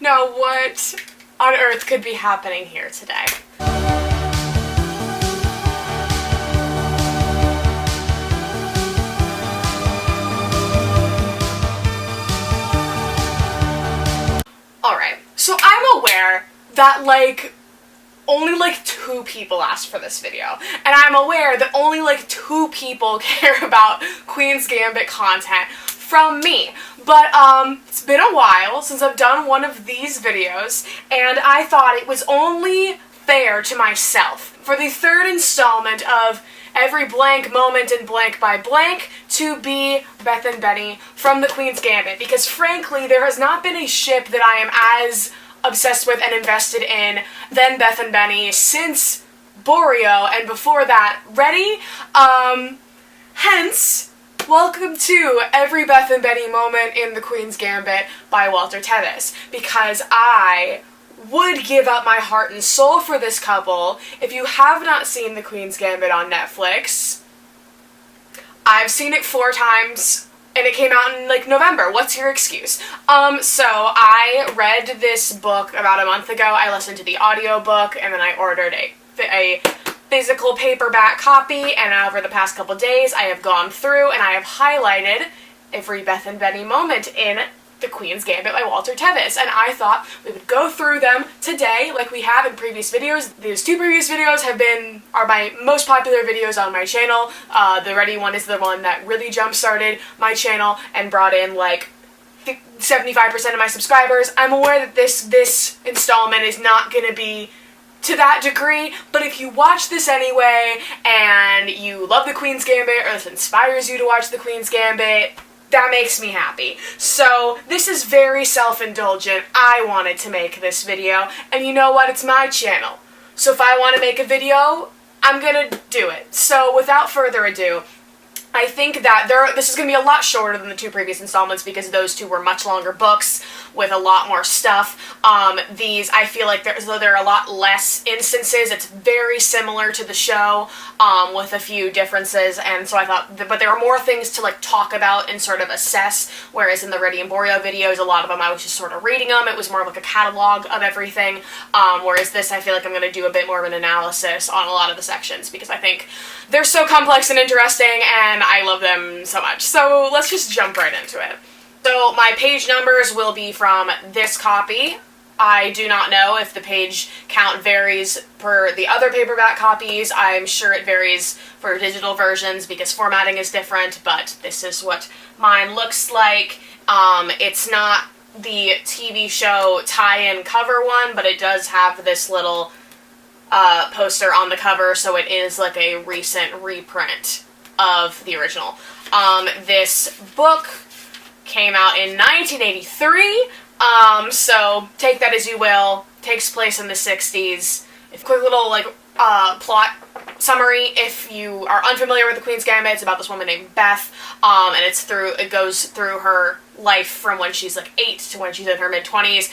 know what on earth could be happening here today. Alright, so I'm aware that, only 2 people asked for this video, and I'm aware that only 2 people care about Queen's Gambit content from me, but it's been a while since I've done one of these videos, and I thought it was only fair to myself for the 3rd installment of Every Blank Moment in Blank by Blank to be Beth and Benny from the Queen's Gambit, because frankly there has not been a ship that I am as obsessed with and invested in than Beth and Benny since Boreal, and before that, ready? Hence, welcome to Every Beth and Benny Moment in the Queen's Gambit by Walter Tevis, because I would give up my heart and soul for this couple. If you have not seen the Queen's Gambit on Netflix, I've seen it 4 times, and it came out in, November. What's your excuse? So I read this book about a month ago. I listened to the audiobook, and then I ordered a physical paperback copy, and over the past couple days, I have gone through, and I have highlighted every Beth and Benny moment in The Queen's Gambit by Walter Tevis, and I thought we would go through them today like we have in previous videos. These 2 previous videos are my most popular videos on my channel. The Ready one is the one that really jump-started my channel and brought in 75% of my subscribers. I'm aware that this installment is not going to be to that degree, but if you watch this anyway and you love The Queen's Gambit, or this inspires you to watch The Queen's Gambit, that makes me happy. So this is very self-indulgent. I wanted to make this video, and you know what? It's my channel. So if I want to make a video, I'm gonna do it. So without further ado, I think that this is going to be a lot shorter than the 2 previous installments because those 2 were much longer books with a lot more stuff. These, I feel like there are a lot less instances. It's very similar to the show with a few differences, and so I thought, but there are more things to talk about and sort of assess, whereas in the Ready and Boreal videos, a lot of them I was just sort of reading them. It was more of a catalog of everything, whereas this I feel like I'm going to do a bit more of an analysis on a lot of the sections because I think they're so complex and interesting, and I love them so much. So let's just jump right into it. So my page numbers will be from this copy. I do not know if the page count varies per the other paperback copies. I'm sure it varies for digital versions because formatting is different, but this is what mine looks like. It's not the TV show tie-in cover one, but it does have this little poster on the cover, so it is a recent reprint of the original. This book came out in 1983, so take that as you will. Takes place in the 60s. Quick little plot summary. If you are unfamiliar with The Queen's Gambit, it's about this woman named Beth, and it goes through her life from when she's 8 to when she's in her mid-20s,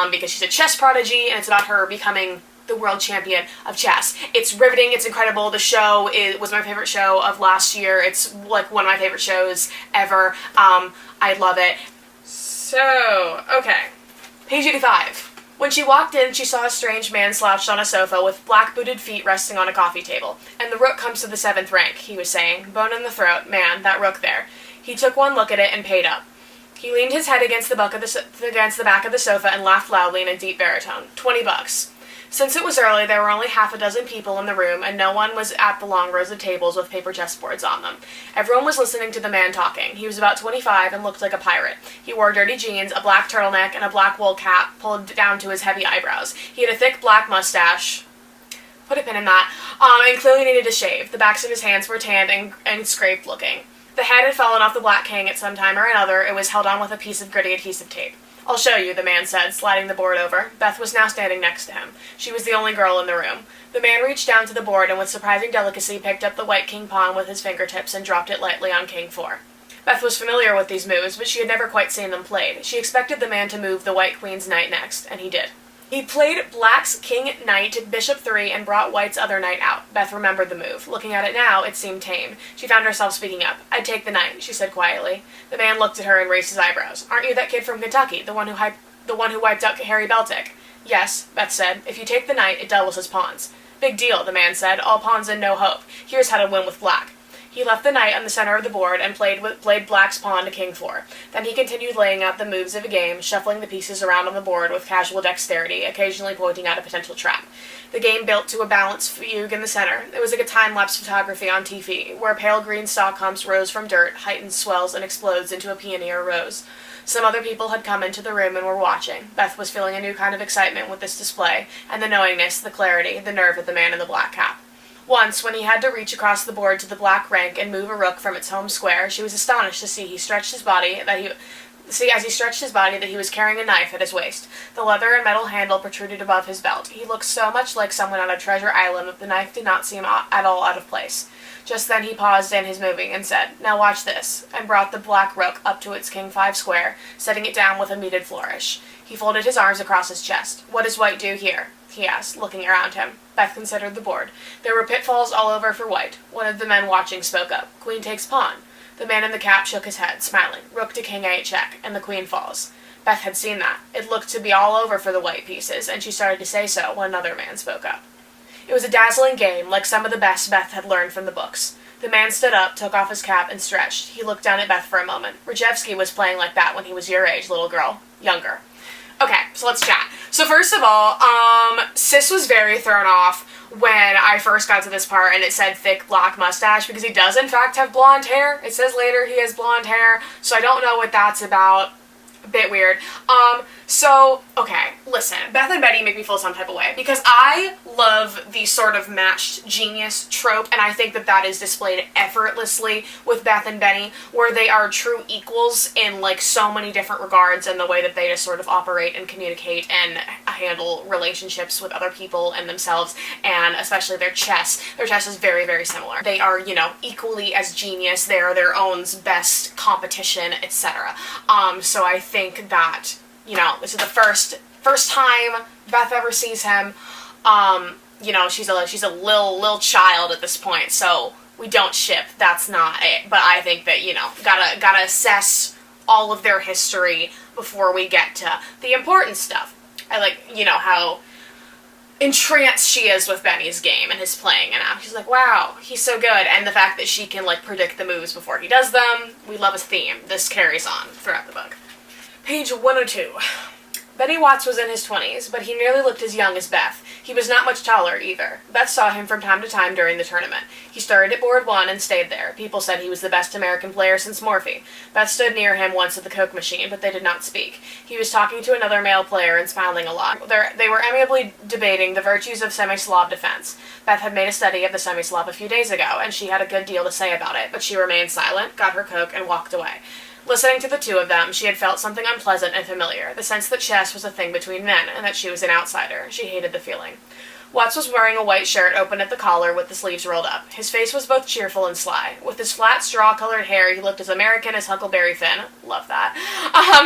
because she's a chess prodigy, and it's about her becoming the world champion of chess. It's riveting, it's incredible. The show was my favorite show of last year. It's one of my favorite shows ever. I love it. So, okay. Page 85. When she walked in, she saw a strange man slouched on a sofa with black-booted feet resting on a coffee table. And the rook comes to the 7th rank, he was saying. Bone in the throat. Man, that rook there. He took one look at it and paid up. He leaned his head against the back of the sofa and laughed loudly in a deep baritone. $20. Since it was early, there were only half a dozen people in the room, and no one was at the long rows of tables with paper chessboards on them. Everyone was listening to the man talking. He was about 25 and looked like a pirate. He wore dirty jeans, a black turtleneck, and a black wool cap pulled down to his heavy eyebrows. He had a thick black mustache. Put a pin in that. And clearly needed a shave. The backs of his hands were tanned and scraped looking. The head had fallen off the black king at some time or another. It was held on with a piece of gritty adhesive tape. I'll show you, the man said, sliding the board over. Beth was now standing next to him. She was the only girl in the room. The man reached down to the board and with surprising delicacy picked up the white king pawn with his fingertips and dropped it lightly on king 4. Beth was familiar with these moves, but she had never quite seen them played. She expected the man to move the white queen's knight next, and he did. He played black's king knight to bishop 3 and brought white's other knight out. Beth remembered the move. Looking at it now, it seemed tame. She found herself speaking up. "I'd take the knight," she said quietly. The man looked at her and raised his eyebrows. "Aren't you that kid from Kentucky, the one who The one who wiped out Harry Beltic. Yes, Beth said. If you take the knight, it doubles his pawns. Big deal, the man said. All pawns and no hope. Here's how to win with black. He left the knight on the center of the board and played black's pawn to king 4. Then he continued laying out the moves of a game, shuffling the pieces around on the board with casual dexterity, occasionally pointing out a potential trap. The game built to a balanced fugue in the center. It was like a time-lapse photography on TV, where pale green stalk humps rose from dirt, heightens, swells, and explodes into a peony or rose. Some other people had come into the room and were watching. Beth was feeling a new kind of excitement with this display, and the knowingness, the clarity, the nerve of the man in the black cap. Once, when he had to reach across the board to the black rank and move a rook from its home square, she was astonished to see as he stretched his body that he was carrying a knife at his waist. The leather and metal handle protruded above his belt. He looked so much like someone on a treasure island that the knife did not seem at all out of place. Just then he paused in his moving and said, "Now watch this," and brought the black rook up to its king 5 square, setting it down with a muted flourish. He folded his arms across his chest. "What does white do here?" he asked, looking around him. Beth considered the board. There were pitfalls all over for white. One of the men watching spoke up. "Queen takes pawn." The man in the cap shook his head, smiling. "Rook to king 8 check, and the queen falls." Beth had seen that. It looked to be all over for the white pieces, and she started to say so when another man spoke up. It was a dazzling game, like some of the best Beth had learned from the books. The man stood up, took off his cap, and stretched. He looked down at Beth for a moment. Rejevsky was playing like that when he was your age, little girl. Younger. Okay, so let's chat. So first of all, Sis was very thrown off when I first got to this part and it said thick black mustache, because he does in fact have blonde hair. It says later he has blonde hair, so I don't know what that's about. A bit weird. Okay, listen, Beth and Betty make me feel some type of way, because I love the sort of matched genius trope, and I think that that is displayed effortlessly with Beth and Betty, where they are true equals in, like, so many different regards, and the way that they just sort of operate and communicate and handle relationships with other people and themselves, and especially their chess. Their chess is very, very similar. They are, equally as genius. They are their own best competition, etc. So I think that, this is the first time Beth ever sees him. She's a little child at this point, so we don't ship. That's not it. But I think that, gotta assess all of their history before we get to the important stuff. I like, how entranced she is with Benny's game and his playing, and she's like, wow, he's so good. And the fact that she can, predict the moves before he does them. We love his theme. This carries on throughout the book. Page 102. Betty Watts was in his 20s, but he nearly looked as young as Beth. He was not much taller, either. Beth saw him from time to time during the tournament. He started at board 1 and stayed there. People said he was the best American player since Morphy. Beth stood near him once at the Coke machine, but they did not speak. He was talking to another male player and smiling a lot. They were amiably debating the virtues of semi-Slav defense. Beth had made a study of the semi-Slav a few days ago, and she had a good deal to say about it, but she remained silent, got her Coke, and walked away. Listening to the two of them, she had felt something unpleasant and familiar, the sense that chess was a thing between men, and that she was an outsider. She hated the feeling. Watts was wearing a white shirt open at the collar with the sleeves rolled up. His face was both cheerful and sly. With his flat, straw-colored hair, he looked as American as Huckleberry Finn. Love that.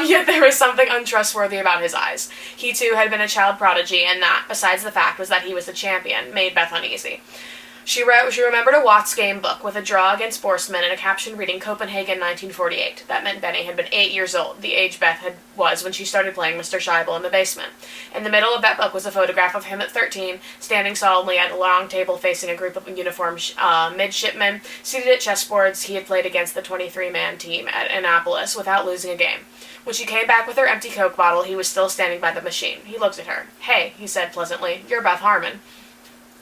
Yet there was something untrustworthy about his eyes. He, too, had been a child prodigy, and that, besides the fact was that he was the champion, made Beth uneasy. She remembered a Watts game book with a draw against sportsmen and a caption reading Copenhagen 1948. That meant Benny had been 8 years old, the age Beth was when she started playing Mr. Scheibel in the basement. In the middle of that book was a photograph of him at 13, standing solemnly at a long table facing a group of uniformed midshipmen seated at chessboards he had played against the 23-man team at Annapolis without losing a game. When she came back with her empty Coke bottle, he was still standing by the machine. He looked at her. "Hey," he said pleasantly, "you're Beth Harmon."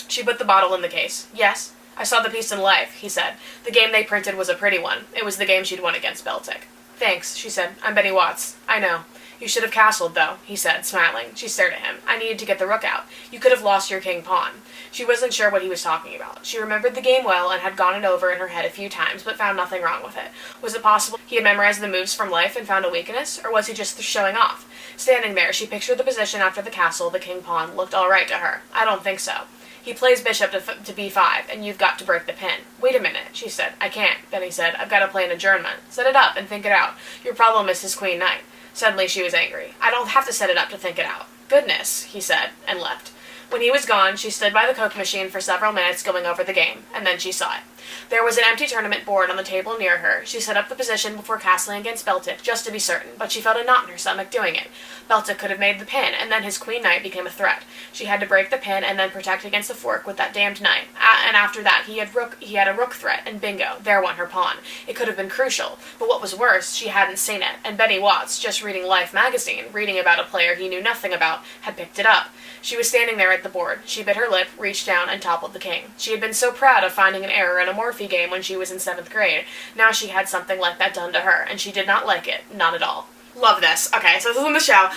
She put the bottle in the case. "Yes. I saw the piece in Life," he said. The game they printed was a pretty one. It was the game she'd won against Beltic. "Thanks," she said. "I'm Betty Watts." "I know. You should have castled, though," he said, smiling. She stared at him. "I needed to get the rook out. You could have lost your king pawn." She wasn't sure what he was talking about. She remembered the game well and had gone it over in her head a few times, but found nothing wrong with it. Was it possible he had memorized the moves from Life and found a weakness, or was he just showing off? Standing there, she pictured the position after the castle. The king pawn looked all right to her. "I don't think so. He plays bishop to b5, and you've got to break the pin." "Wait a minute," she said. "I can't," Benny said. "I've got to play an adjournment." "Set it up and think it out. Your problem is his queen knight." Suddenly she was angry. "I don't have to set it up to think it out." "Goodness," he said, and left. When he was gone, she stood by the Coke machine for several minutes going over the game, and then she saw it. There was an empty tournament board on the table near her. She set up the position before castling against Beltic, just to be certain, but she felt a knot in her stomach doing it. Beltic could have made the pin, and then his queen knight became a threat. She had to break the pin and then protect against the fork with that damned knight. And after that, he had a rook threat, and bingo, there went her pawn. It could have been crucial, but what was worse, she hadn't seen it, and Benny Watts, just reading Life magazine, reading about a player he knew nothing about, had picked it up. She was standing there at the board. She bit her lip, reached down, and toppled the king. She had been so proud of finding an error in a Morphe game when she was in 7th grade. Now she had something like that done to her, and she did not like it. Not at all. Love this. Okay, so this is in the show.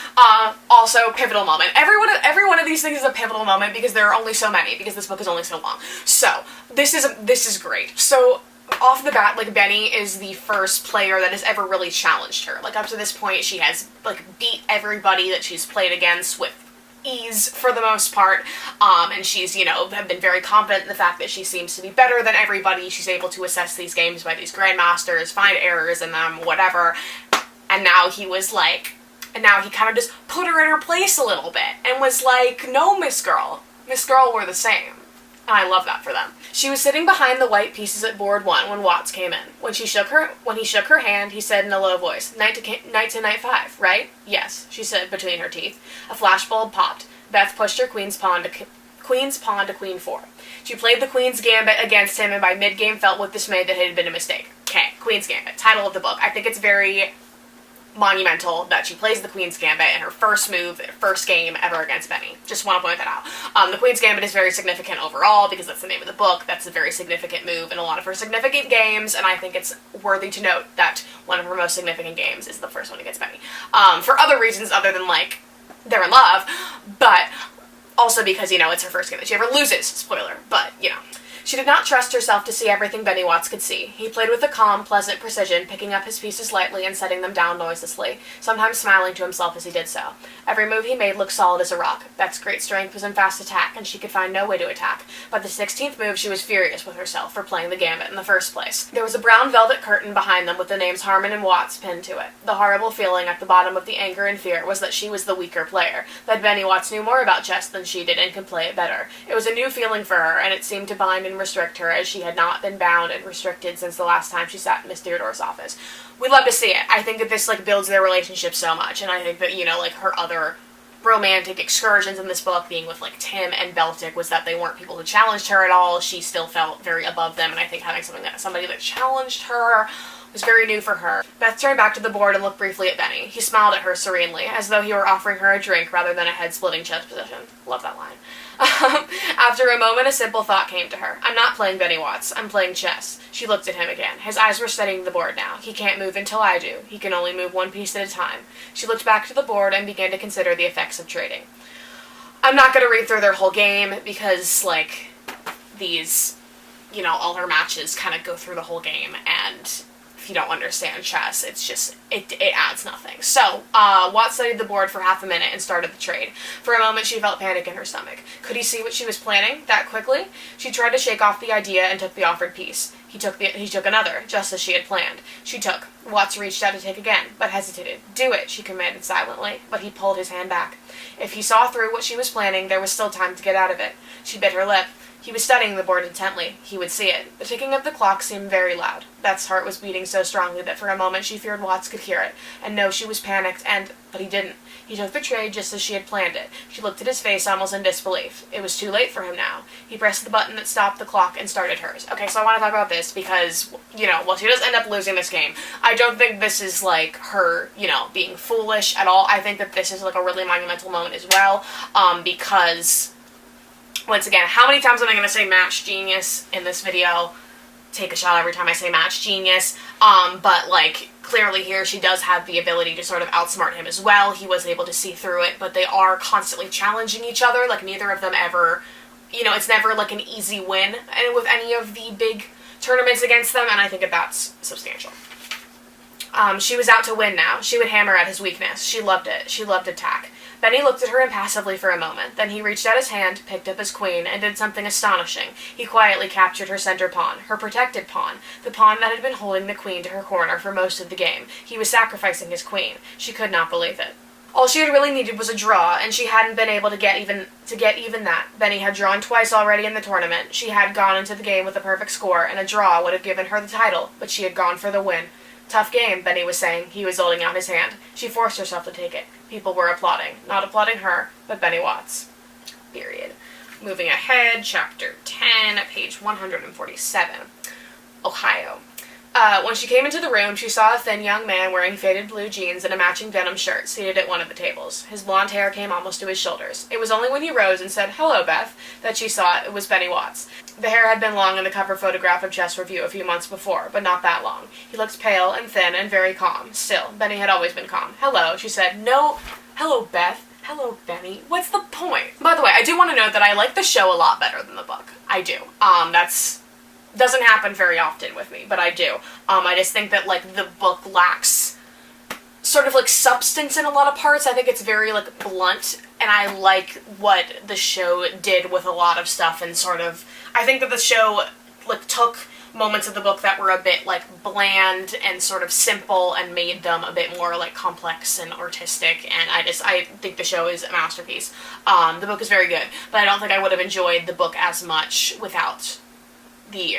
Also, pivotal moment. Every one of these things is a pivotal moment because there are only so many, because this book is only so long. So, this is great. So, off the bat, like, Benny is the first player that has ever really challenged her. Like, up to this point, she has, like, beat everybody that she's played against with ease for the most part, and she's, have been very confident in the fact that she seems to be better than everybody. She's able to assess these games by these grandmasters, find errors in them, whatever, and now he kind of just put her in her place a little bit, and was like, no, Miss Girl, we're the same. And I love that for them. She was sitting behind the white pieces at board 1 when Watts came in. When he shook her hand, he said in a low voice, Knight to Knight 5, right? Yes, she said between her teeth. A flashbulb popped. Beth pushed her queen's pawn to queen 4. She played the queen's gambit against him, and by mid-game felt with dismay that it had been a mistake. Okay, queen's gambit, title of the book. I think it's very monumental that she plays the Queen's Gambit in her first game ever against Benny. Just want to point that out. The Queen's Gambit is very significant overall because that's the name of the book. That's a very significant move in a lot of her significant games, and I think it's worthy to note that one of her most significant games is the first one against Benny. For other reasons other than, like, they're in love, but also because, it's her first game that she ever loses. Spoiler, but, She did not trust herself to see everything Benny Watts could see. He played with a calm, pleasant precision, picking up his pieces lightly and setting them down noiselessly, sometimes smiling to himself as he did so. Every move he made looked solid as a rock. Beth's great strength was in fast attack, and she could find no way to attack. By the 16th move, she was furious with herself for playing the gambit in the first place. There was a brown velvet curtain behind them with the names Harmon and Watts pinned to it. The horrible feeling at the bottom of the anger and fear was that she was the weaker player, that Benny Watts knew more about chess than she did and could play it better. It was a new feeling for her, and it seemed to bind and restrict her as she had not been bound and restricted since the last time she sat in Miss Theodore's office. We love to see it. I think that this, builds their relationship so much, and I think that, her other romantic excursions in this book, being with, Tim and Beltic, was that they weren't people who challenged her at all. She still felt very above them, and I think having somebody that challenged her was very new for her. Beth turned back to the board and looked briefly at Benny. He smiled at her serenely, as though he were offering her a drink rather than a head-splitting chess position. Love that line. After a moment, a simple thought came to her. I'm not playing Benny Watts. I'm playing chess. She looked at him again. His eyes were studying the board now. He can't move until I do. He can only move one piece at a time. She looked back to the board and began to consider the effects of trading. I'm not going to read through their whole game because, these, all her matches kind of go through the whole game, and if you don't understand chess, it's just, it adds nothing. So, Watts studied the board for half a minute and started the trade. For a moment, she felt panic in her stomach. Could he see what she was planning that quickly? She tried to shake off the idea and took the offered piece. He took another, just as she had planned. She took. Watts reached out to take again, but hesitated. Do it, she commanded silently, but he pulled his hand back. If he saw through what she was planning, there was still time to get out of it. She bit her lip. He was studying the board intently. He would see it. The ticking of the clock seemed very loud. Beth's heart was beating so strongly that for a moment she feared Watts could hear it, and know she was panicked, but he didn't. He took the trade just as she had planned it. She looked at his face almost in disbelief. It was too late for him now. He pressed the button that stopped the clock and started hers. Okay, so I want to talk about this because, she does end up losing this game. I don't think this is, her, being foolish at all. I think that this is, a really monumental moment as well, because, once again, how many times am I going to say match genius in this video? Take a shot every time I say match genius. But, clearly here she does have the ability to sort of outsmart him as well. He was able to see through it, but they are constantly challenging each other. Neither of them ever, it's never, an easy win with any of the big tournaments against them, and I think that that's substantial. She was out to win now. She would hammer at his weakness. She loved it. She loved attack. Benny looked at her impassively for a moment. Then he reached out his hand, picked up his queen, and did something astonishing. He quietly captured her center pawn, her protected pawn, the pawn that had been holding the queen to her corner for most of the game. He was sacrificing his queen. She could not believe it. All she had really needed was a draw, and she hadn't been able to get even that. Benny had drawn twice already in the tournament. She had gone into the game with a perfect score, and a draw would have given her the title, but she had gone for the win. Tough game, Benny was saying. He was holding out his hand. She forced herself to take it. People were applauding. Not applauding her, but Benny Watts. Period. Moving ahead, chapter 10, page 147. Ohio. When she came into the room, she saw a thin young man wearing faded blue jeans and a matching denim shirt seated at one of the tables. His blonde hair came almost to his shoulders. It was only when he rose and said, "Hello, Beth," that she saw it was Benny Watts. The hair had been long in the cover photograph of Chess Review a few months before, but not that long. He looked pale and thin and very calm. Still, Benny had always been calm. "Hello," she said. "No, hello, Beth. Hello, Benny. What's the point?" By the way, I do want to note that I like the show a lot better than the book. I do. That's doesn't happen very often with me, but I do. I just think that, like, the book lacks sort of, like, substance in a lot of parts. I think it's very, like, blunt, and I like what the show did with a lot of stuff, and sort of, I think that the show, like, took moments of the book that were a bit, like, bland and sort of simple and made them a bit more, like, complex and artistic, and I think the show is a masterpiece. The book is very good, but I don't think I would have enjoyed the book as much without the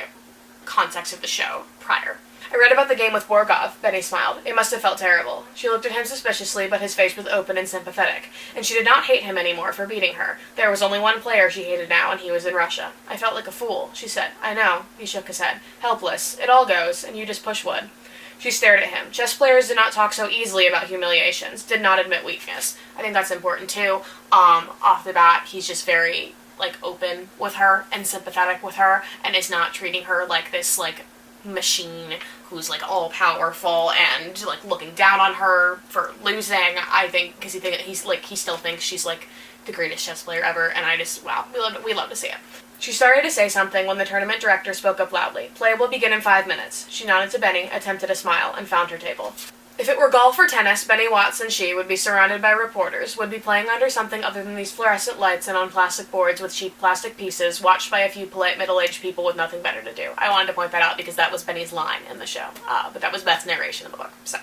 context of the show prior. "I read about the game with Borgov," Benny smiled. "It must have felt terrible." She looked at him suspiciously, but his face was open and sympathetic, and she did not hate him anymore for beating her. There was only one player she hated now, and he was in Russia. "I felt like a fool," she said. "I know." He shook his head. "Helpless. It all goes, and you just push wood." She stared at him. Chess players did not talk so easily about humiliations, did not admit weakness. I think that's important too. Off the bat, he's just very, like, open with her and sympathetic with her, and is not treating her like this, like, machine who's, like, all powerful and, like, looking down on her for losing. I think because he still thinks she's, like, the greatest chess player ever, and I just, wow, we love to see it. She started to say something when the tournament director spoke up loudly. "Play will begin in 5 minutes. She nodded to Benny, attempted a smile, and found her table. If it were golf or tennis, Benny Watts and she would be surrounded by reporters, would be playing under something other than these fluorescent lights and on plastic boards with cheap plastic pieces, watched by a few polite middle-aged people with nothing better to do. I wanted to point that out because that was Benny's line in the show, but that was Beth's narration of the book. So,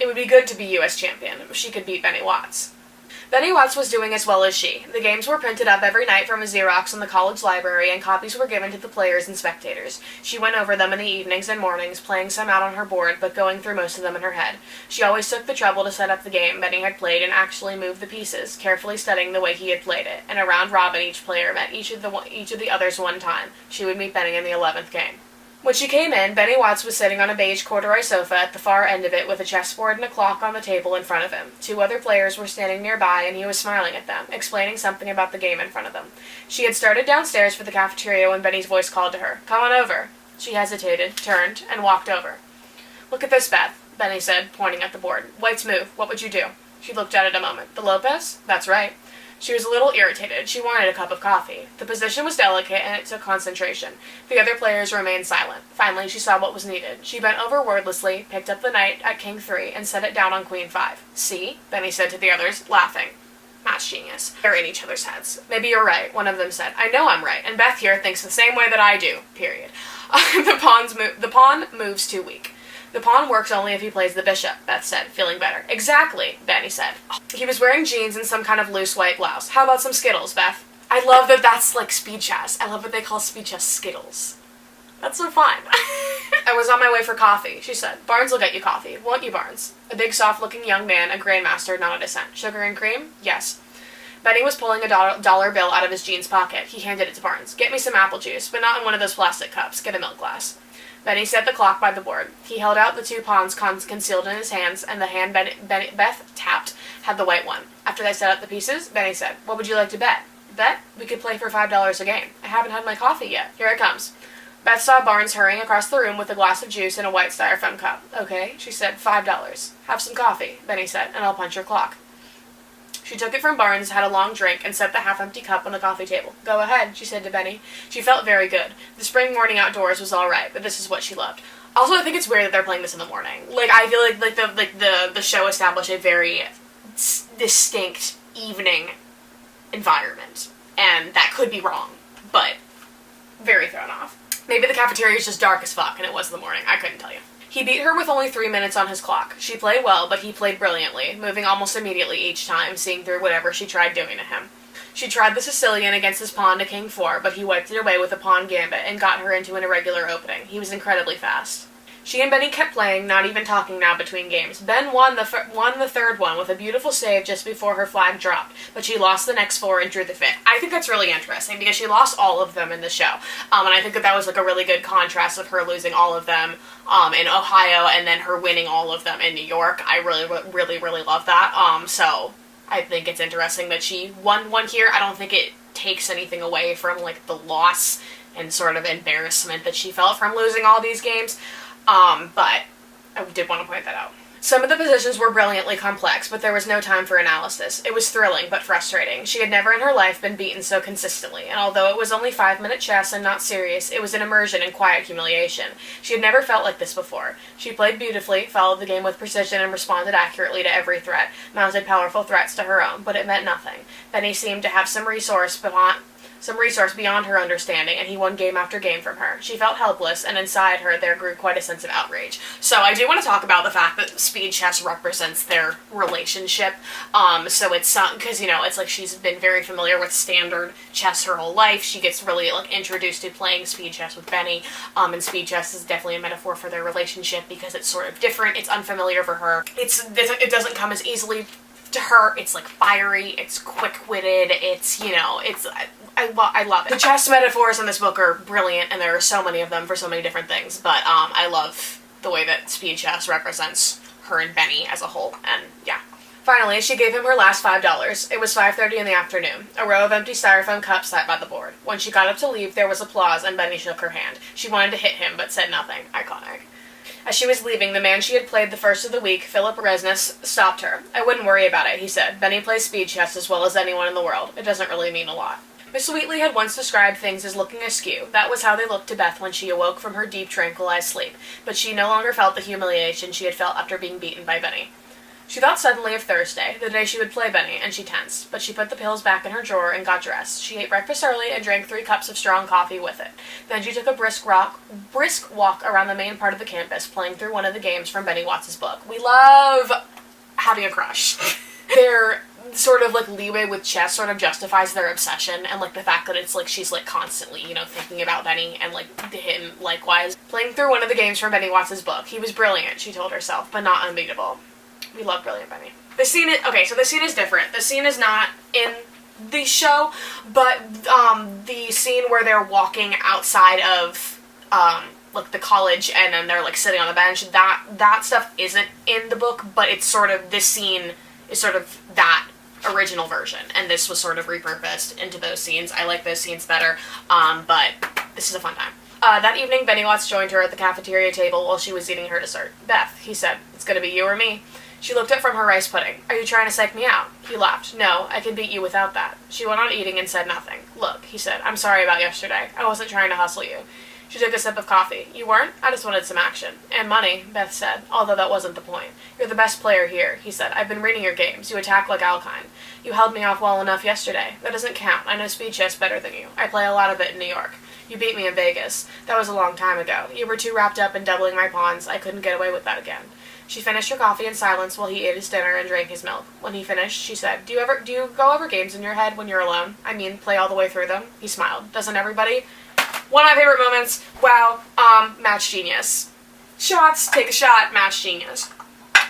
it would be good to be U.S. champion if she could beat Benny Watts. Benny Watts was doing as well as she. The games were printed up every night from a Xerox in the college library, and copies were given to the players and spectators. She went over them in the evenings and mornings, playing some out on her board, but going through most of them in her head. She always took the trouble to set up the game Benny had played and actually move the pieces, carefully studying the way he had played it. And a round robin, each player met each of the others one time. She would meet Benny in the 11th game. When she came in, Benny Watts was sitting on a beige corduroy sofa at the far end of it with a chessboard and a clock on the table in front of him. 2 other players were standing nearby, and he was smiling at them, explaining something about the game in front of them. She had started downstairs for the cafeteria when Benny's voice called to her. "Come on over." She hesitated, turned, and walked over. "Look at this, Beth," Benny said, pointing at the board. "White's move. What would you do?" She looked at it a moment. "The Lopez? That's right." She was a little irritated. She wanted a cup of coffee. The position was delicate, and it took concentration. The other players remained silent. Finally, she saw what was needed. She bent over wordlessly, picked up the knight at King 3, and set it down on Queen 5. "See?" Benny said to the others, laughing. Match genius. They're in each other's heads. "Maybe you're right," one of them said. "I know I'm right, and Beth here thinks the same way that I do. Period." The pawn moves too weak. "The pawn works only if he plays the bishop," Beth said, feeling better. "Exactly," Benny said. He was wearing jeans and some kind of loose white blouse. "How about some Skittles, Beth?" I love that that's like speed chess. I love that they call speed chess Skittles. That's so fun. "I was on my way for coffee," she said. "Barnes will get you coffee. Won't you, Barnes?" A big, soft-looking young man, a grandmaster, nodded assent. "Sugar and cream?" "Yes." Benny was pulling a dollar bill out of his jeans pocket. He handed it to Barnes. "Get me some apple juice, but not in one of those plastic cups. Get a milk glass." Benny set the clock by the board. He held out the 2 pawns concealed in his hands, and the hand Beth tapped had the white one. After they set up the pieces, Benny said, "What would you like to bet?" "Bet? We could play for $5 a game. I haven't had my coffee yet. Here it comes." Beth saw Barnes hurrying across the room with a glass of juice and a white styrofoam cup. "Okay," she said, $5. "Have some coffee," Benny said, "and I'll punch your clock." She took it from Barnes, had a long drink, and set the half-empty cup on the coffee table. "Go ahead," she said to Benny. She felt very good. The spring morning outdoors was all right, but this is what she loved. Also, I think it's weird that they're playing this in the morning. Like, I feel like the show established a very distinct evening environment, and that could be wrong, but very thrown off. Maybe the cafeteria is just dark as fuck, and it was the morning. I couldn't tell you. He beat her with only 3 minutes on his clock. She played well, but he played brilliantly, moving almost immediately each time, seeing through whatever she tried doing to him. She tried the Sicilian against his pawn to king 4, but he wiped it away with a pawn gambit and got her into an irregular opening. He was incredibly fast. She and Benny kept playing, not even talking now between games. Ben won the third one with a beautiful save just before her flag dropped, but she lost the next 4 and drew the 5th. I think that's really interesting because she lost all of them in the show, and I think that was like a really good contrast of her losing all of them in Ohio and then her winning all of them in New York. I really love that. So I think it's interesting that she won one here. I don't think it takes anything away from like the loss and sort of embarrassment that she felt from losing all these games. But I did want to point that out. Some of the positions were brilliantly complex, but there was no time for analysis. It was thrilling, but frustrating. She had never in her life been beaten so consistently, and although it was only 5-minute chess and not serious, it was an immersion in quiet humiliation. She had never felt like this before. She played beautifully, followed the game with precision, and responded accurately to every threat, mounted powerful threats to her own, but it meant nothing. Benny seemed to have some resource beyond her understanding, and he won game after game from her. She felt helpless, and inside her there grew quite a sense of outrage. So I do want to talk about the fact that speed chess represents their relationship. So it's because, it's like she's been very familiar with standard chess her whole life. She gets really, introduced to playing speed chess with Benny, and speed chess is definitely a metaphor for their relationship because it's sort of different, it's unfamiliar for her. It doesn't come as easily to her. It's fiery, it's quick-witted, I love it. The chess metaphors in this book are brilliant, and there are so many of them for so many different things, but I love the way that speed chess represents her and Benny as a whole, and yeah. Finally, she gave him her last $5. It was 5:30 in the afternoon. A row of empty styrofoam cups sat by the board. When she got up to leave, there was applause, and Benny shook her hand. She wanted to hit him, but said nothing. Iconic. As she was leaving, the man she had played the first of the week, Philip Resness, stopped her. "I wouldn't worry about it," he said. "Benny plays speed chess as well as anyone in the world. It doesn't really mean a lot." Miss Wheatley had once described things as looking askew. That was how they looked to Beth when she awoke from her deep, tranquilized sleep, but she no longer felt the humiliation she had felt after being beaten by Benny. She thought suddenly of Thursday, the day she would play Benny, and she tensed, but she put the pills back in her drawer and got dressed. She ate breakfast early and drank 3 cups of strong coffee with it. Then she took a brisk walk around the main part of the campus, playing through one of the games from Benny Watts' book. We love having a crush. Their sort of leeway with chess sort of justifies their obsession, and the fact that it's she's constantly thinking about Benny, and him likewise. Playing through one of the games from Benny Watts' book. He was brilliant, she told herself, but not unbeatable. We love brilliant Benny. The scene is different. The scene is not in the show, but the scene where they're walking outside of the college and then they're sitting on the bench, that stuff isn't in the book, but it's sort of, this scene is sort of that original version, and this was sort of repurposed into those scenes. I like those scenes better, but this is a fun time. That evening, Benny Watts joined her at the cafeteria table while she was eating her dessert. "Beth," he said, "it's gonna be you or me." She looked up from her rice pudding. "Are you trying to psych me out?" He laughed. "No, I can beat you without that." She went on eating and said nothing. "Look," he said, "I'm sorry about yesterday. I wasn't trying to hustle you." She took a sip of coffee. "You weren't? I just wanted some action." "And money," Beth said, although that wasn't the point. "You're the best player here," he said. "I've been reading your games. You attack like Alkine. You held me off well enough yesterday. That doesn't count. I know speed chess better than you. I play a lot of it in New York. You beat me in Vegas. That was a long time ago. You were too wrapped up in doubling my pawns. I couldn't get away with that again." She finished her coffee in silence while he ate his dinner and drank his milk. When he finished, she said, Do you go over games in your head when you're alone? I mean, play all the way through them?" He smiled. "Doesn't everybody?" One of my favorite moments. Wow. Match genius. Shots, take a shot, match genius.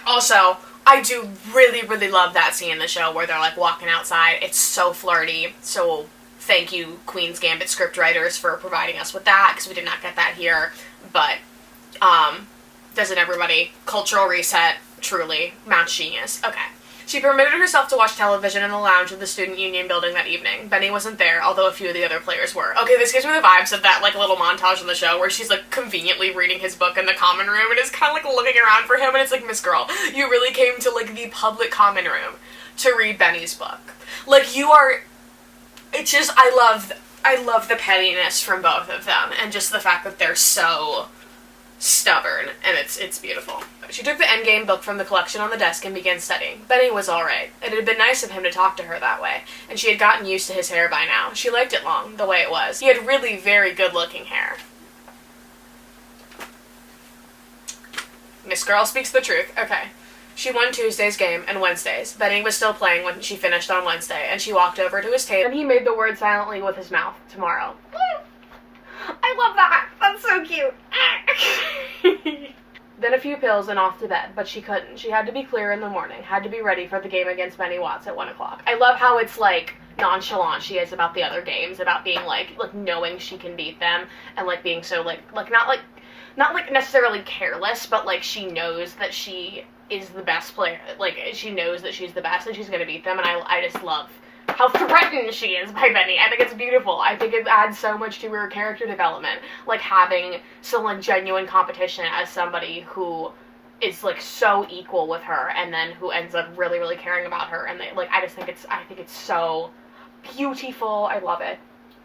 Also, I do really love that scene in the show where they're walking outside. It's so flirty. So thank you, Queen's Gambit scriptwriters, for providing us with that, because we did not get that here. But, doesn't everybody? Cultural reset, truly. Match genius. Okay. She permitted herself to watch television in the lounge of the Student Union building that evening. Benny wasn't there, although a few of the other players were. Okay, this gives me the vibes of that, little montage in the show where she's, conveniently reading his book in the common room and is kind of, looking around for him, and it's Miss Girl, you really came to, the public common room to read Benny's book. You are... It's just, I love the pettiness from both of them, and just the fact that they're so stubborn, and it's beautiful. She took the endgame book from the collection on the desk and began studying. Benny was alright. It had been nice of him to talk to her that way, and she had gotten used to his hair by now. She liked it long, the way it was. He had really very good-looking hair. Miss Girl speaks the truth. Okay. She won Tuesday's game and Wednesday's. Benny was still playing when she finished on Wednesday, and she walked over to his table, and he made the word silently with his mouth, tomorrow. I love that. That's so cute. Then a few pills and off to bed, but she couldn't. She had to be clear in the morning, had to be ready for the game against Benny Watts at 1 o'clock. I love how it's, like, nonchalant she is about the other games, about being, like knowing she can beat them, and, like, being so, not necessarily careless, but, like, she knows that she is the best player. Like, she knows that she's the best and she's gonna beat them, and I just love how threatened she is by Benny. I think it's beautiful. I think it adds so much to her character development, like, having some, like, genuine competition as somebody who is, like, so equal with her, and then who ends up really, really caring about her, and they, like, I think it's so beautiful. I love it.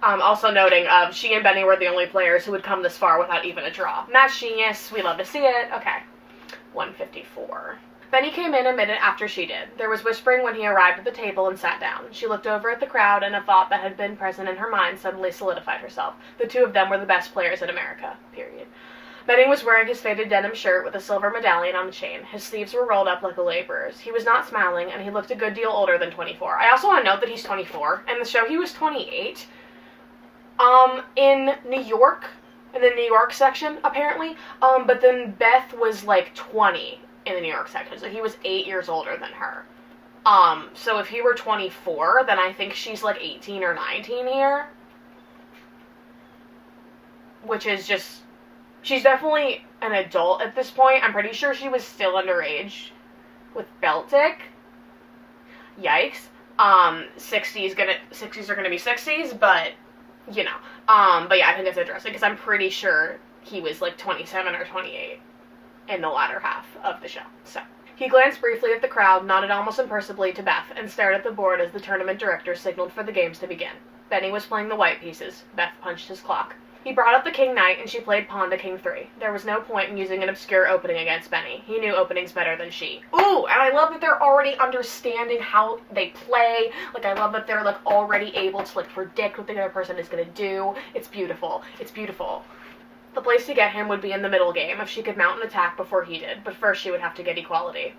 Also noting, she and Benny were the only players who would come this far without even a draw. Match genius. We love to see it. Okay. 154. Benny came in a minute after she did. There was whispering when he arrived at the table and sat down. She looked over at the crowd, and a thought that had been present in her mind suddenly solidified herself. The two of them were the best players in America. Period. Benny was wearing his faded denim shirt with a silver medallion on the chain. His sleeves were rolled up like a laborer's. He was not smiling, and he looked a good deal older than 24. I also want to note that he's 24. In the show, he was 28. In New York, in the New York section, apparently, but then Beth was, like, 20 in the New York section, so he was 8 years older than her. So if he were 24, then I think she's, like, 18 or 19 here. Which is just, she's definitely an adult at this point. I'm pretty sure she was still underage with Beltic. Yikes. 60s are gonna be 60s, but, you know. But yeah, I think it's interesting, because I'm pretty sure he was, like, 27 or 28 in the latter half of the show. So, he glanced briefly at the crowd, nodded almost impersonally to Beth, and stared at the board as the tournament director signaled for the games to begin. Benny was playing the white pieces. Beth punched his clock. He brought up the king knight, and she played pawn to king 3. There was no point in using an obscure opening against Benny. He knew openings better than she. Ooh, and I love that they're already understanding how they play. Like, I love that they're, like, already able to, like, predict what the other person is gonna do. It's beautiful. It's beautiful. The place to get him would be in the middle game, if she could mount an attack before he did, but first she would have to get equality.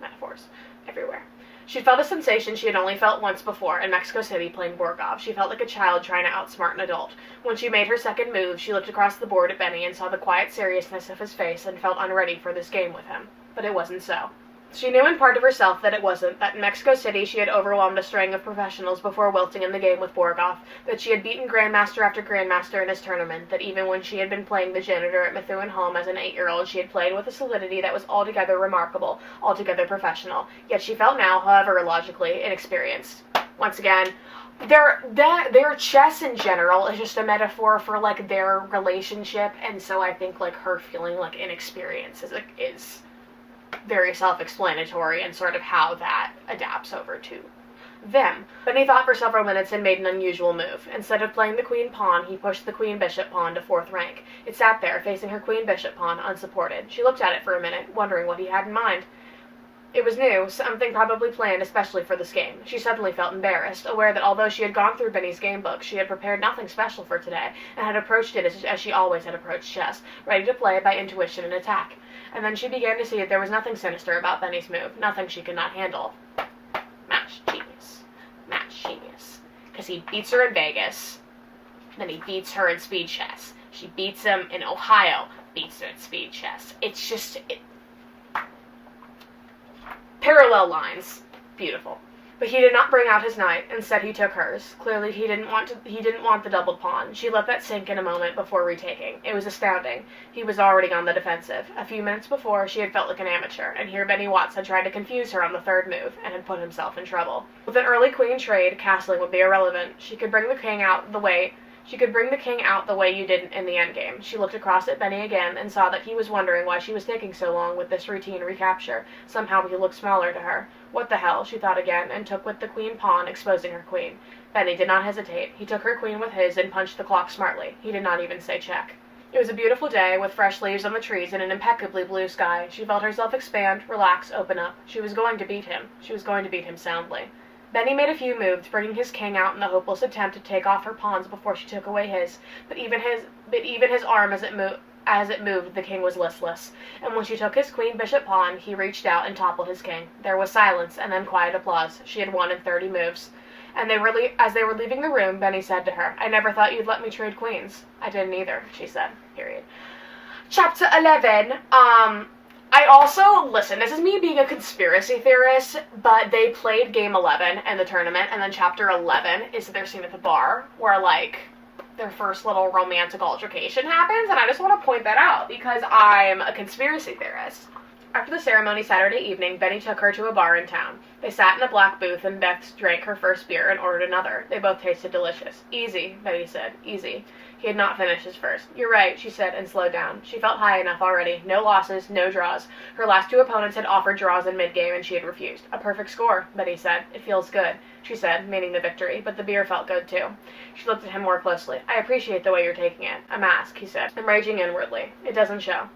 Metaphors. Everywhere. She felt a sensation she had only felt once before, in Mexico City playing Borgov. She felt like a child trying to outsmart an adult. When she made her second move, she looked across the board at Benny and saw the quiet seriousness of his face and felt unready for this game with him. But it wasn't so. She knew in part of herself that it wasn't, that in Mexico City she had overwhelmed a string of professionals before wilting in the game with Borgov, that she had beaten Grandmaster after Grandmaster in his tournament, that even when she had been playing the janitor at Methuen home as an 8-year-old, she had played with a solidity that was altogether remarkable, altogether professional. Yet she felt now, however illogically, inexperienced. Once again, their chess in general is just a metaphor for, like, their relationship, and so I think, like, her feeling, like, inexperience is very self-explanatory and sort of how that adapts over to them. Benny thought for several minutes and made an unusual move. Instead of playing the queen pawn, he pushed the queen bishop pawn to 4th rank. It sat there, facing her queen bishop pawn, unsupported. She looked at it for a minute, wondering what he had in mind. It was new, something probably planned especially for this game. She suddenly felt embarrassed, aware that although she had gone through Benny's game book, she had prepared nothing special for today, and had approached it as she always had approached chess, ready to play by intuition and attack. And then she began to see that there was nothing sinister about Benny's move, nothing she could not handle. Match genius. Match genius. Because he beats her in Vegas, then he beats her in speed chess. She beats him in Ohio, beats her in speed chess. It's just... parallel lines. Beautiful. But he did not bring out his knight. Instead, he took hers. Clearly, he didn't want the doubled pawn. She let that sink in a moment before retaking. It was astounding. He was already on the defensive. A few minutes before, she had felt like an amateur, and here Benny Watts had tried to confuse her on the 3rd move, and had put himself in trouble. With an early queen trade, castling would be irrelevant. She could bring the king out the way you did in the endgame. She looked across at Benny again and saw that he was wondering why she was taking so long with this routine recapture. Somehow he looked smaller to her. What the hell, she thought again, and took with the queen pawn, exposing her queen. Benny did not hesitate. He took her queen with his and punched the clock smartly. He did not even say check. It was a beautiful day, with fresh leaves on the trees and an impeccably blue sky. She felt herself expand, relax, open up. She was going to beat him. She was going to beat him soundly. Benny made a few moves, bringing his king out in the hopeless attempt to take off her pawns before she took away his, but even his arm as it moved, As it moved, the king was listless, and when she took his queen bishop pawn, he reached out and toppled his king. There was silence, and then quiet applause. She had won in 30 moves. And as they were leaving the room, Benny said to her, "I never thought you'd let me trade queens." "I didn't either," she said. Period. Chapter 11. I also, listen, this is me being a conspiracy theorist, but they played game 11 in the tournament, and then chapter 11 is their scene at the bar, where, like, their first little romantic altercation happens, and I just want to point that out, because I'm a conspiracy theorist. After the ceremony Saturday evening, Benny took her to a bar in town. They sat in a black booth, and Beth drank her first beer and ordered another. They both tasted delicious. "Easy," Benny said. "Easy." He had not finished his first. "You're right," she said, and slowed down. She felt high enough already. No losses, no draws. Her last two opponents had offered draws in mid-game, and she had refused. "A perfect score," Benny said. "It feels good," she said, meaning the victory, but the beer felt good, too. She looked at him more closely. "I appreciate the way you're taking it." "A mask," he said. "I'm raging inwardly. It doesn't show.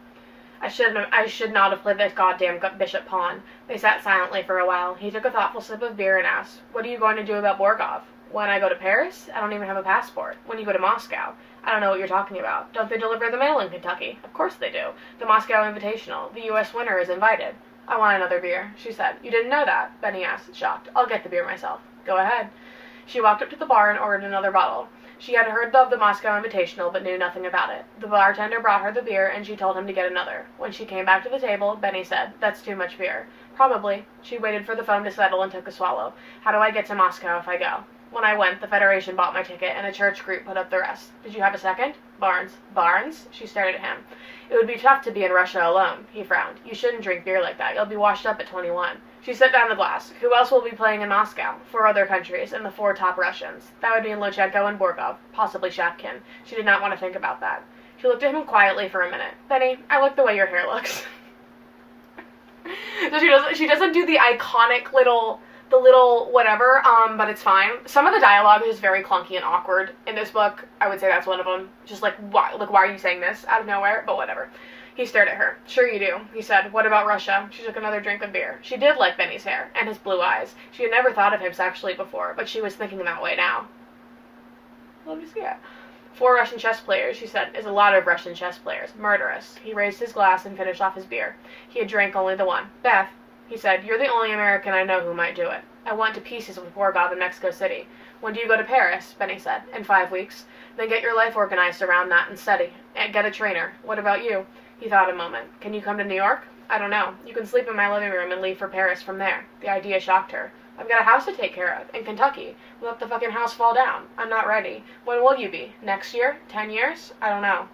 I should not have played that goddamn bishop pawn." They sat silently for a while. He took a thoughtful sip of beer and asked, "What are you going to do about Borgov?" "When I go to Paris? I don't even have a passport." "When you go to Moscow?" "I don't know what you're talking about." "Don't they deliver the mail in Kentucky?" "Of course they do. The Moscow Invitational. The U.S. winner is invited." "I want another beer," she said. "You didn't know that?" Benny asked, shocked. "I'll get the beer myself." "Go ahead." She walked up to the bar and ordered another bottle. She had heard of the Moscow Invitational, but knew nothing about it. The bartender brought her the beer, and she told him to get another. When she came back to the table, Benny said, "That's too much beer." "Probably." She waited for the phone to settle and took a swallow. "How do I get to Moscow if I go?" "When I went, the Federation bought my ticket, and a church group put up the rest." "Did you have a second?" "Barnes." "Barnes?" She stared at him. "It would be tough to be in Russia alone." He frowned. "You shouldn't drink beer like that. You'll be washed up at 21. She set down the glass. "Who else will be playing in Moscow?" "4 other countries, and the 4 top Russians. That would be Lochenko and Borgov, possibly Shapkin." She did not want to think about that. She looked at him quietly for a minute. "Benny, I like the way your hair looks." So she doesn't do the iconic little whatever, but it's fine. Some of the dialogue is very clunky and awkward in this book. I would say that's one of them. Just like, why are you saying this out of nowhere? But whatever. He stared at her. "Sure you do," he said. "What about Russia?" She took another drink of beer. She did like Benny's hair, and his blue eyes. She had never thought of him sexually before, but she was thinking that way now. Let me see it. 4 Russian chess players, she said, is a lot of Russian chess players. Murderous. He raised his glass and finished off his beer. He had drank only the one. "Beth," he said, "you're the only American I know who might do it. I went to pieces with Borgov in Mexico City." "When do you go to Paris?" Benny said. "In 5 weeks. Then get your life organized around that and study. And get a trainer. What about you?" He thought a moment. "Can you come to New York?" "I don't know. You can sleep in my living room and leave for Paris from there." The idea shocked her. "I've got a house to take care of. In Kentucky. We'll let the fucking house fall down. I'm not ready. When will you be? Next year? 10 years? I don't know."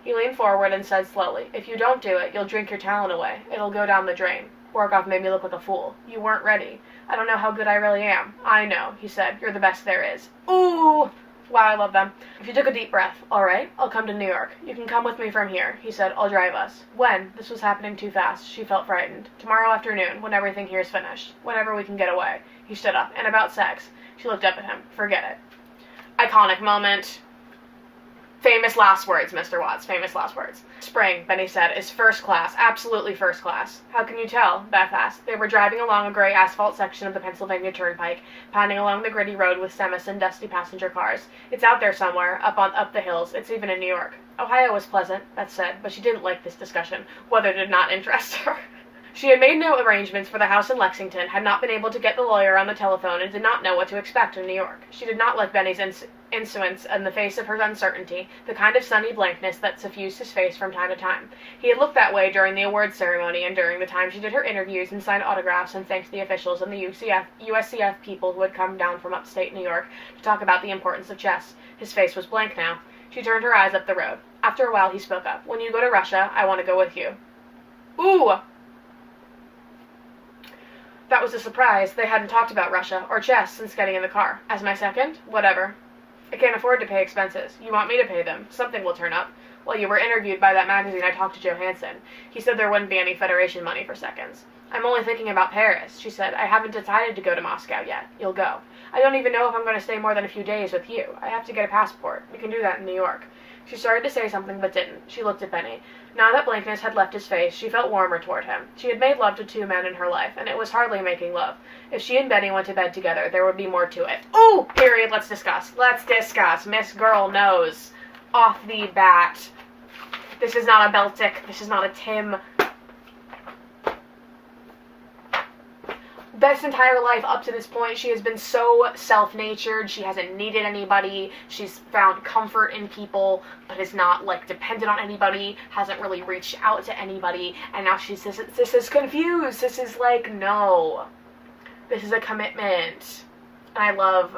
He leaned forward and said slowly, "If you don't do it, you'll drink your talent away. It'll go down the drain. Borgov made me look like a fool. You weren't ready. I don't know how good I really am." "I know," he said. "You're the best there is." Ooh! Wow, I love them. She took a deep breath. "All right, I'll come to New York. You can come with me from here," he said. "I'll drive us." "When?" This was happening too fast. She felt frightened. "Tomorrow afternoon, when everything here's finished. Whenever we can get away." He stood up. "And about sex?" She looked up at him. "Forget it." Iconic moment. Famous last words, Mr. Watts. Famous last words. "Spring," Benny said, "is first class. Absolutely first class." "How can you tell?" Beth asked. They were driving along a gray asphalt section of the Pennsylvania Turnpike, pounding along the gritty road with Semis and dusty passenger cars. "It's out there somewhere, up the hills. It's even in New York." Ohio was pleasant, Beth said, but she didn't like this discussion. Weather did not interest her. She had made no arrangements for the house in Lexington, had not been able to get the lawyer on the telephone, and did not know what to expect in New York. She did not like Benny's insolence in the face of her uncertainty, the kind of sunny blankness that suffused his face from time to time. He had looked that way during the awards ceremony and during the time she did her interviews and signed autographs and thanked the officials and the USCF people who had come down from upstate New York to talk about the importance of chess. His face was blank now. She turned her eyes up the road. After a while, he spoke up. "When you go to Russia, I want to go with you." Ooh! That was a surprise. They hadn't talked about Russia or chess since getting in the car. "As my second? Whatever. I can't afford to pay expenses. You want me to pay them. Something will turn up. Well, you were interviewed by that magazine. I talked to Johansson. He said there wouldn't be any Federation money for seconds." "I'm only thinking about Paris," she said. "I haven't decided to go to Moscow yet. You'll go. I don't even know if I'm going to stay more than a few days with you. I have to get a passport. We can do that in New York." She started to say something but didn't. She looked at Benny. Now that blankness had left his face, she felt warmer toward him. She had made love to 2 men in her life, and it was hardly making love. If she and Benny went to bed together, there would be more to it. Ooh! Period. Let's discuss. Let's discuss. Miss Girl knows. Off the bat. This is not a Beltic. This is not a Tim. Beth's entire life up to this point, she has been so self-natured. She hasn't needed anybody. She's found comfort in people, but is not, like, dependent on anybody, hasn't really reached out to anybody, and now she's this is confused. This is like, no. This is a commitment. And I love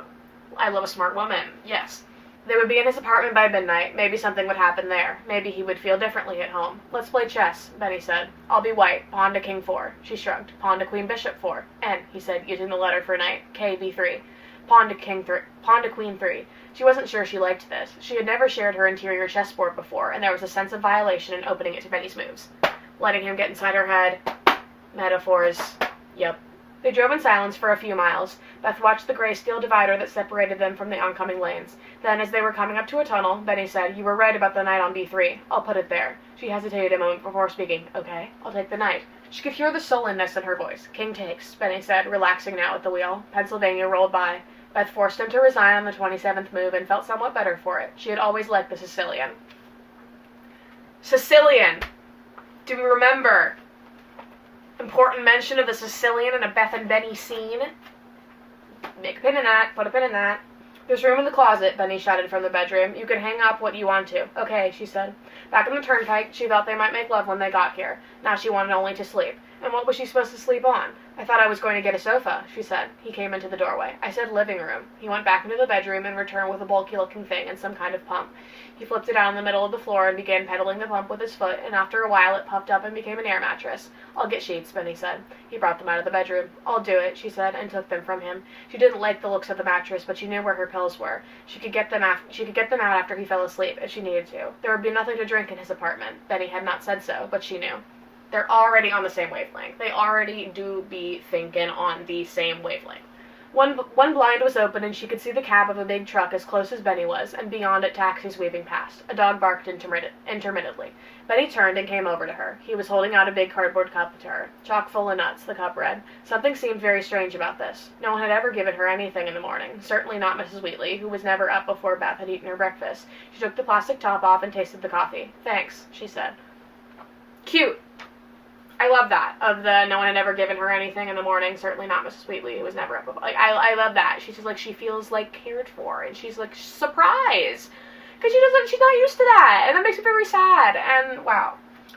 a smart woman. Yes. They would be in his apartment by midnight. Maybe something would happen there. Maybe he would feel differently at home. Let's play chess, Benny said. I'll be white. Pawn to king 4. She shrugged. Pawn to queen bishop 4. N, he said, using the letter for knight. K, b3. Pawn to king 3. Pawn to queen 3. She wasn't sure she liked this. She had never shared her interior chessboard before, and there was a sense of violation in opening it to Benny's moves. Letting him get inside her head. Metaphors. Yep. They drove in silence for a few miles. Beth watched the gray steel divider that separated them from the oncoming lanes. Then, as they were coming up to a tunnel, Benny said, You were right about the knight on b3. I'll put it there. She hesitated a moment before speaking. Okay, I'll take the knight. She could hear the sullenness in her voice. King takes, Benny said, relaxing now at the wheel. Pennsylvania rolled by. Beth forced him to resign on the 27th move and felt somewhat better for it. She had always liked the Sicilian. Sicilian! Do we remember? Important mention of the Sicilian in a Beth and Benny scene. Make a pin in that. Put a pin in that. There's room in the closet, Benny shouted from the bedroom. You can hang up what you want to. Okay, she said. Back on the turnpike, she thought they might make love when they got here. Now she wanted only to sleep. And what was she supposed to sleep on? I thought I was going to get a sofa, she said. He came into the doorway. I said living room. He went back into the bedroom and returned with a bulky-looking thing and some kind of pump. He flipped it out in the middle of the floor and began pedaling the pump with his foot, and after a while it puffed up and became an air mattress. I'll get sheets, Benny said. He brought them out of the bedroom. I'll do it, she said, and took them from him. She didn't like the looks of the mattress, but she knew where her pills were. She could get them out after he fell asleep, if she needed to. There would be nothing to drink in his apartment. Benny had not said so, but she knew. They're already on the same wavelength. They already do be thinking on the same wavelength. One blind was open, and she could see the cab of a big truck as close as Benny was, and beyond it taxis weaving past. A dog barked intermittently. Benny turned and came over to her. He was holding out a big cardboard cup to her. Chock full of nuts, the cup read. Something seemed very strange about this. No one had ever given her anything in the morning. Certainly not Mrs. Wheatley, who was never up before Beth had eaten her breakfast. She took the plastic top off and tasted the coffee. Thanks, she said. Cute. I love that, of the no one had ever given her anything in the morning, certainly not Mrs. Wheatley, who was never up before. Like, I love that. She's just like, she feels, like, cared for, and she's, like, surprised, because she's not used to that, and that makes me very sad, and wow.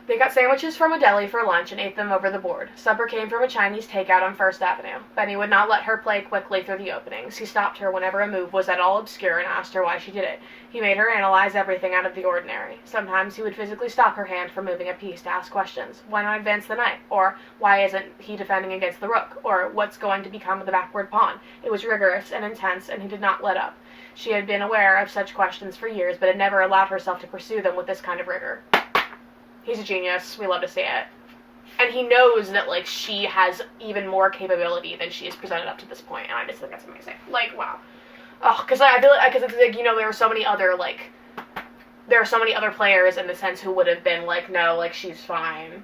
They got sandwiches from a deli for lunch and ate them over the board. Supper came from a Chinese takeout on First Avenue. Benny would not let her play quickly through the openings. He stopped her whenever a move was at all obscure and asked her why she did it. He made her analyze everything out of the ordinary. Sometimes he would physically stop her hand from moving a piece to ask questions. Why not advance the knight? Or, why isn't he defending against the rook? Or, what's going to become of the backward pawn? It was rigorous and intense, and he did not let up. She had been aware of such questions for years, but had never allowed herself to pursue them with this kind of rigor. He's a genius. We love to see it. And he knows that, like, she has even more capability than she has presented up to this point, and I just think that's amazing. Like, wow. Oh, because I feel like, because it's like, you know, there are so many other players in the sense who would have been like, no, like, she's fine.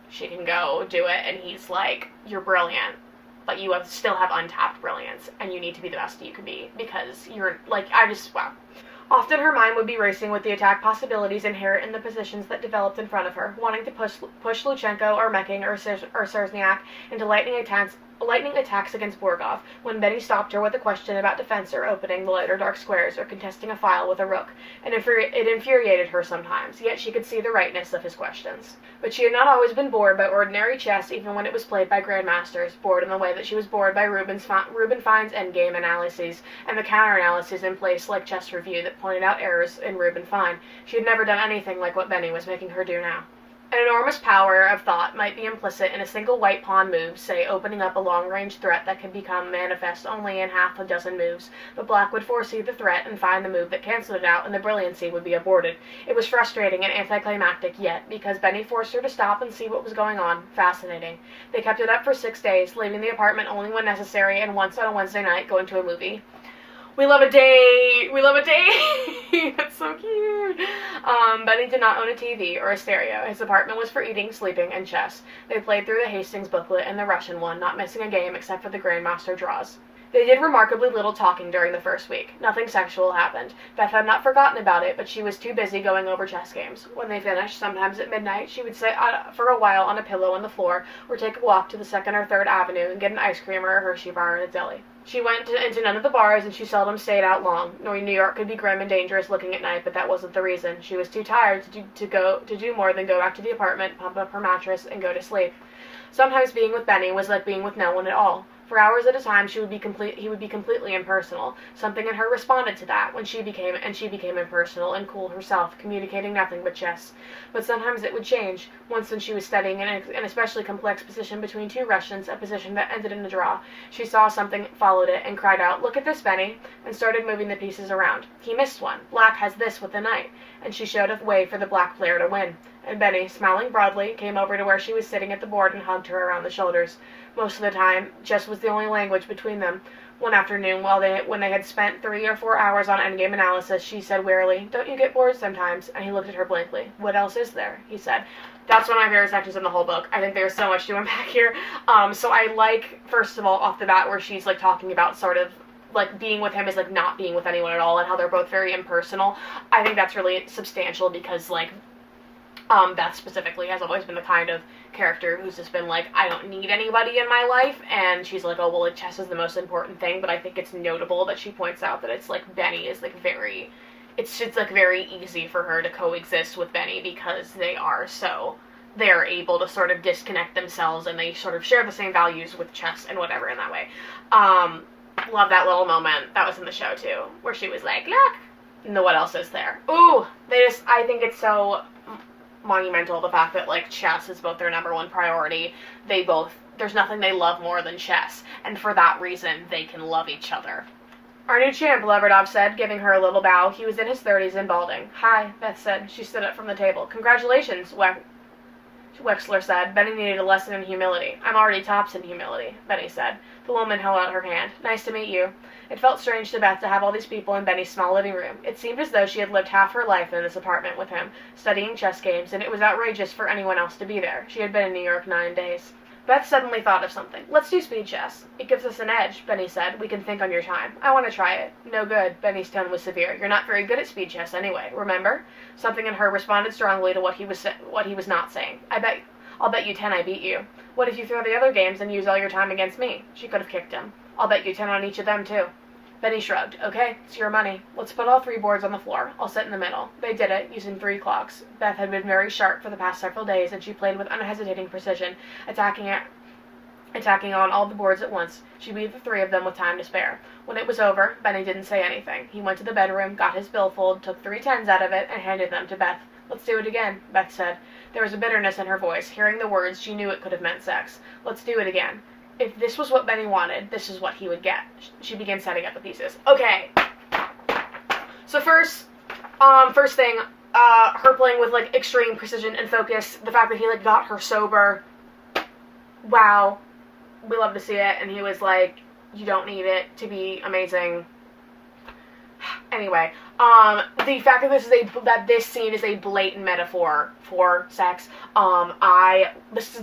She can go do it, and he's like, you're brilliant, but you still have untapped brilliance, and you need to be the best you can be, because you're, like, wow. Often her mind would be racing with the attack possibilities inherent in the positions that developed in front of her, wanting to push Luchenko or Mecking or Serzniak into lightning attacks against Borgov, when Benny stopped her with a question about defense or opening the light or dark squares or contesting a file with a rook, and it infuriated her sometimes, yet she could see the rightness of his questions. But she had not always been bored by ordinary chess, even when it was played by grandmasters, bored in the way that she was bored by Reuben Fine's endgame analyses and the counter-analyses in place like Chess Review that pointed out errors in Reuben Fine. She had never done anything like what Benny was making her do now. An enormous power of thought might be implicit in a single white pawn move, say opening up a long-range threat that can become manifest only in half a dozen moves, but black would foresee the threat and find the move that canceled it out, and the brilliancy would be aborted. It was frustrating and anticlimactic, yet, because Benny forced her to stop and see what was going on, fascinating. They kept it up for 6 days, leaving the apartment only when necessary, and once on a Wednesday night going to a movie. We love a date! We love a date! That's so cute! Benny did not own a TV or a stereo. His apartment was for eating, sleeping, and chess. They played through the Hastings booklet and the Russian one, not missing a game except for the Grandmaster draws. They did remarkably little talking during the first week. Nothing sexual happened. Beth had not forgotten about it, but she was too busy going over chess games. When they finished, sometimes at midnight, she would sit for a while on a pillow on the floor, or take a walk to the 2nd or 3rd Avenue and get an ice cream or a Hershey bar and a deli. She went into none of the bars, and she seldom stayed out long. New York could be grim and dangerous looking at night, but that wasn't the reason. She was too tired to do more than go back to the apartment, pump up her mattress, and go to sleep. Sometimes being with Benny was like being with no one at all. For hours at a time, he would be completely impersonal. Something in her responded to that when she became impersonal and cool herself, communicating nothing but chess. But sometimes it would change. Once when she was studying an especially complex position between 2 Russians, a position that ended in a draw, she saw something, followed it, and cried out, "Look at this, Benny," and started moving the pieces around. He missed one. Black has this with the knight, and she showed a way for the black player to win. And Benny, smiling broadly, came over to where she was sitting at the board and hugged her around the shoulders. Most of the time, chess was the only language between them. One afternoon, when they had spent 3 or 4 hours on endgame analysis, she said wearily, "Don't you get bored sometimes?" And he looked at her blankly. "What else is there?" he said. That's one of my favorite sections in the whole book. I think there's so much to unpack here. So I like, first of all, off the bat, where she's like talking about sort of like being with him is like not being with anyone at all, and how they're both very impersonal. I think that's really substantial because like Beth specifically has always been the kind of character who's just been like, I don't need anybody in my life, and she's like, oh, well, like, chess is the most important thing, but I think it's notable that she points out that it's like Benny is like it's like very easy for her to coexist with Benny because they're able to sort of disconnect themselves, and they sort of share the same values with chess and whatever in that way. Love that little moment. That was in the show too, where she was like, look, no, what else is there? Ooh, I think it's so monumental, the fact that like chess is both their number one priority. There's nothing they love more than chess, and for that reason they can love each other. "Our new champ," Leverdov said, giving her a little bow. He was in his 30s and balding. "Hi," Beth said. She stood up from the table. "Congratulations," Wexler said. Benny needed a lesson in humility. "I'm already tops in humility," Benny said. The woman held out her hand. "Nice to meet you." It felt strange to Beth to have all these people in Benny's small living room. It seemed as though she had lived half her life in this apartment with him, studying chess games, and it was outrageous for anyone else to be there. She had been in New York 9 days. Beth suddenly thought of something. "Let's do speed chess." "It gives us an edge," Benny said. "We can think on your time." "I want to try it." "No good." Benny's tone was severe. "You're not very good at speed chess anyway, remember?" Something in her responded strongly to what he was not saying. I'll bet you 10 I beat you." "What if you throw the other games and use all your time against me?" She could have kicked him. "I'll bet you 10 on each of them, too." Benny shrugged. "Okay, it's your money. Let's put all 3 boards on the floor. I'll sit in the middle." They did it, using 3 clocks. Beth had been very sharp for the past several days, and she played with unhesitating precision, attacking on all the boards at once. She beat the 3 of them with time to spare. When it was over, Benny didn't say anything. He went to the bedroom, got his billfold, took 3 tens out of it, and handed them to Beth. "Let's do it again," Beth said. There was a bitterness in her voice. Hearing the words, she knew it could have meant sex. "Let's do it again." If this was what Benny wanted, this is what he would get. She began setting up the pieces. Okay. So first thing, her playing with like extreme precision and focus. The fact that he like got her sober. Wow. We love to see it. And he was like, you don't need it to be amazing. Anyway, the fact that this scene is a blatant metaphor for sex. This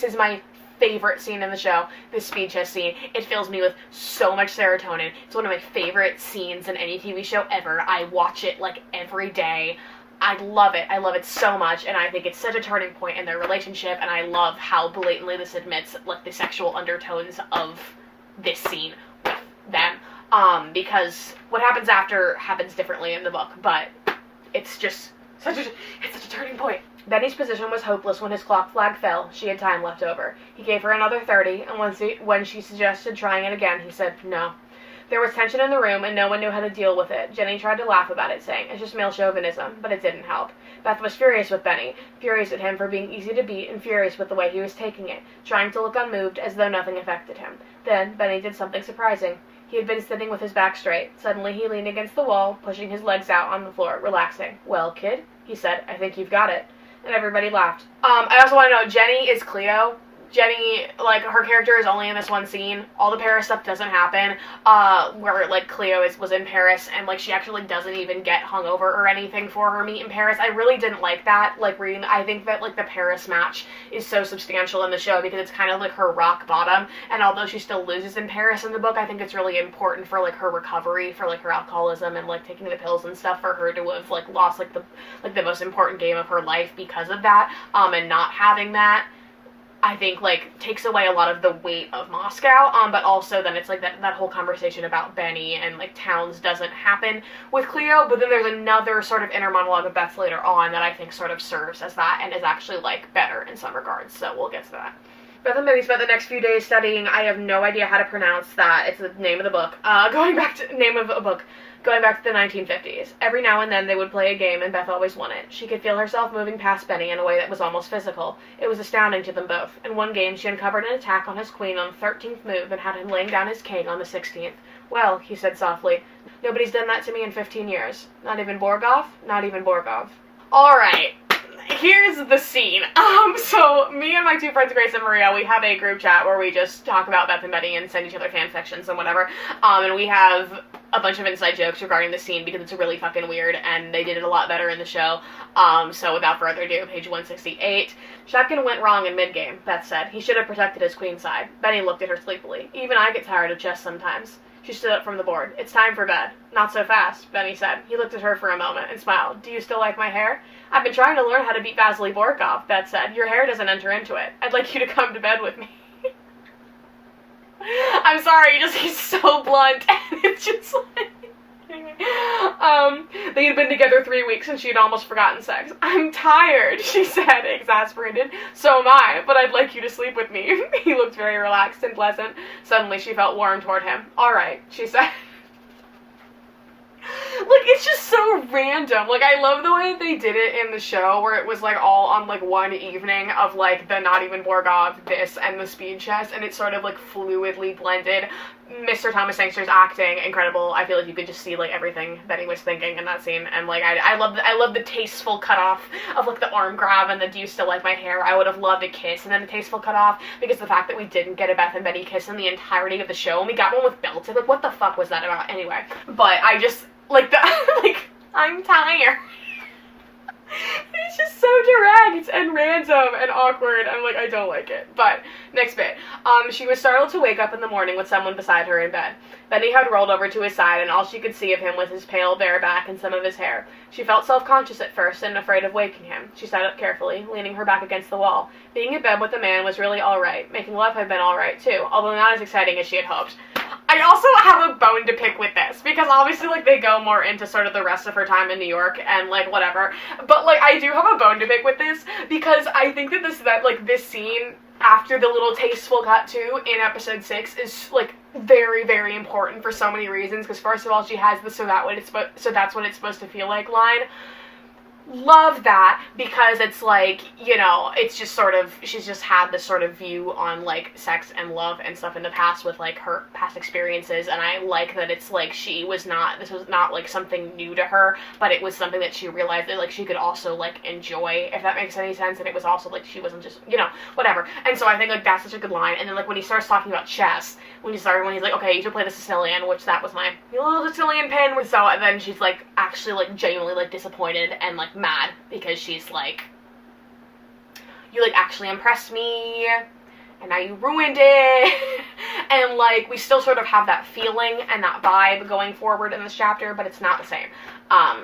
is my favorite scene in the show, this speed chess scene. It fills me with so much serotonin. It's one of my favorite scenes in any TV show ever. I watch it like every day. I love it. I love it so much, and I think it's such a turning point in their relationship, and I love how blatantly this admits like the sexual undertones of this scene with them. Because what happens after happens differently in the book, but it's just such a turning point. Benny's position was hopeless when his clock flag fell. She had time left over. He gave her another 30, and when she suggested trying it again, he said no. There was tension in the room, and no one knew how to deal with it. Jenny tried to laugh about it, saying, "It's just male chauvinism," but it didn't help. Beth was furious with Benny, furious at him for being easy to beat, and furious with the way he was taking it, trying to look unmoved, as though nothing affected him. Then, Benny did something surprising. He had been sitting with his back straight. Suddenly, he leaned against the wall, pushing his legs out on the floor, relaxing. "Well, kid," he said, "I think you've got it." And everybody laughed. I also want to know, Jenny is Cleo. Jenny, like, her character is only in this one scene. All the Paris stuff doesn't happen, where, like, Cleo was in Paris, and, like, she actually doesn't even get hungover or anything for her meet in Paris. I really didn't like that, like, reading. I think that, like, the Paris match is so substantial in the show, because it's kind of, like, her rock bottom, and although she still loses in Paris in the book, I think it's really important for, like, her recovery, for, like, her alcoholism, and, like, taking the pills and stuff, for her to have, like, lost, like, the most important game of her life because of that, and not having that, I think, like, takes away a lot of the weight of Moscow, but also then it's, like, that whole conversation about Benny and, like, Towns doesn't happen with Cleo, but then there's another sort of inner monologue of Beth later on that I think sort of serves as that and is actually, like, better in some regards, so we'll get to that. Beth and Benny spent the next few days studying. I have no idea how to pronounce that. It's the name of the book. Going back to the 1950s. Every now and then they would play a game, and Beth always won it. She could feel herself moving past Benny in a way that was almost physical. It was astounding to them both. In one game, she uncovered an attack on his queen on the 13th move and had him laying down his king on the 16th. Well, he said softly, nobody's done that to me in 15 years. Not even Borgov? Not even Borgov. Alright. Here's the scene. So me and my two friends, Grace and Maria, we have a group chat where we just talk about Beth and Benny and send each other fan fictions and whatever. And we have a bunch of inside jokes regarding the scene because it's really fucking weird and they did it a lot better in the show. So without further ado, page 168. Shotgun went wrong in mid-game, Beth said. He should have protected his queen side. Benny looked at her sleepily. Even I get tired of chess sometimes. She stood up from the board. It's time for bed. Not so fast, Benny said. He looked at her for a moment and smiled. Do you still like my hair? I've been trying to learn how to beat Vasily Borkov, Beth said. Your hair doesn't enter into it. I'd like you to come to bed with me. I'm sorry, he's so blunt, and it's just like... They had been together 3 weeks and she had almost forgotten sex. I'm tired, she said, exasperated. So am I, but I'd like you to sleep with me. He looked very relaxed and pleasant. Suddenly she felt warm toward him. All right, she said. Like, it's just so random. Like, I love the way they did it in the show, where it was, like, all on, like, one evening of, like, the Not Even Borgov, this, and the speed chess, and it's sort of, like, fluidly blended. Mr. Thomas Sangster's acting, incredible. I feel like you could just see, like, everything that he was thinking in that scene, and, like, I love the tasteful cutoff of, like, the arm grab and the do you still like my hair? I would have loved a kiss, and then the tasteful cutoff, because the fact that we didn't get a Beth and Benny kiss in the entirety of the show, and we got one with Belted, like, what the fuck was that about? Anyway, but I just... Like, I'm tired. It's just so direct and random and awkward. I'm like, I don't like it. But, next bit. She was startled to wake up in the morning with someone beside her in bed. Benny had rolled over to his side, and all she could see of him was his pale, bare back and some of his hair. She felt self-conscious at first and afraid of waking him. She sat up carefully, leaning her back against the wall. Being in bed with a man was really alright. Making love had been alright, too, although not as exciting as she had hoped. I also have a bone to pick with this, because obviously, like, they go more into sort of the rest of her time in New York and, like, whatever. But, like, I do have a bone to pick with this, because I think that this scene, after the little tasteful cut to in episode 6, is, like, very, very important for so many reasons, because first of all, she has the so that's what it's supposed to feel like line. Love that, because it's like, you know, it's just sort of, she's just had this sort of view on, like, sex and love and stuff in the past with, like, her past experiences, and I like that it's, like, this was not, like, something new to her, but it was something that she realized that, like, she could also, like, enjoy, if that makes any sense, and it was also, like, she wasn't just, you know, whatever, and so I think, like, that's such a good line, and then, like, when he starts talking about chess, when he's like, okay, you should play the Sicilian, which that was my little Sicilian pin, so, and then she's, like, actually, like, genuinely, like, disappointed and, like, mad, because she's like, you, like, actually impressed me, and now you ruined it, and, like, we still sort of have that feeling and that vibe going forward in this chapter, but it's not the same.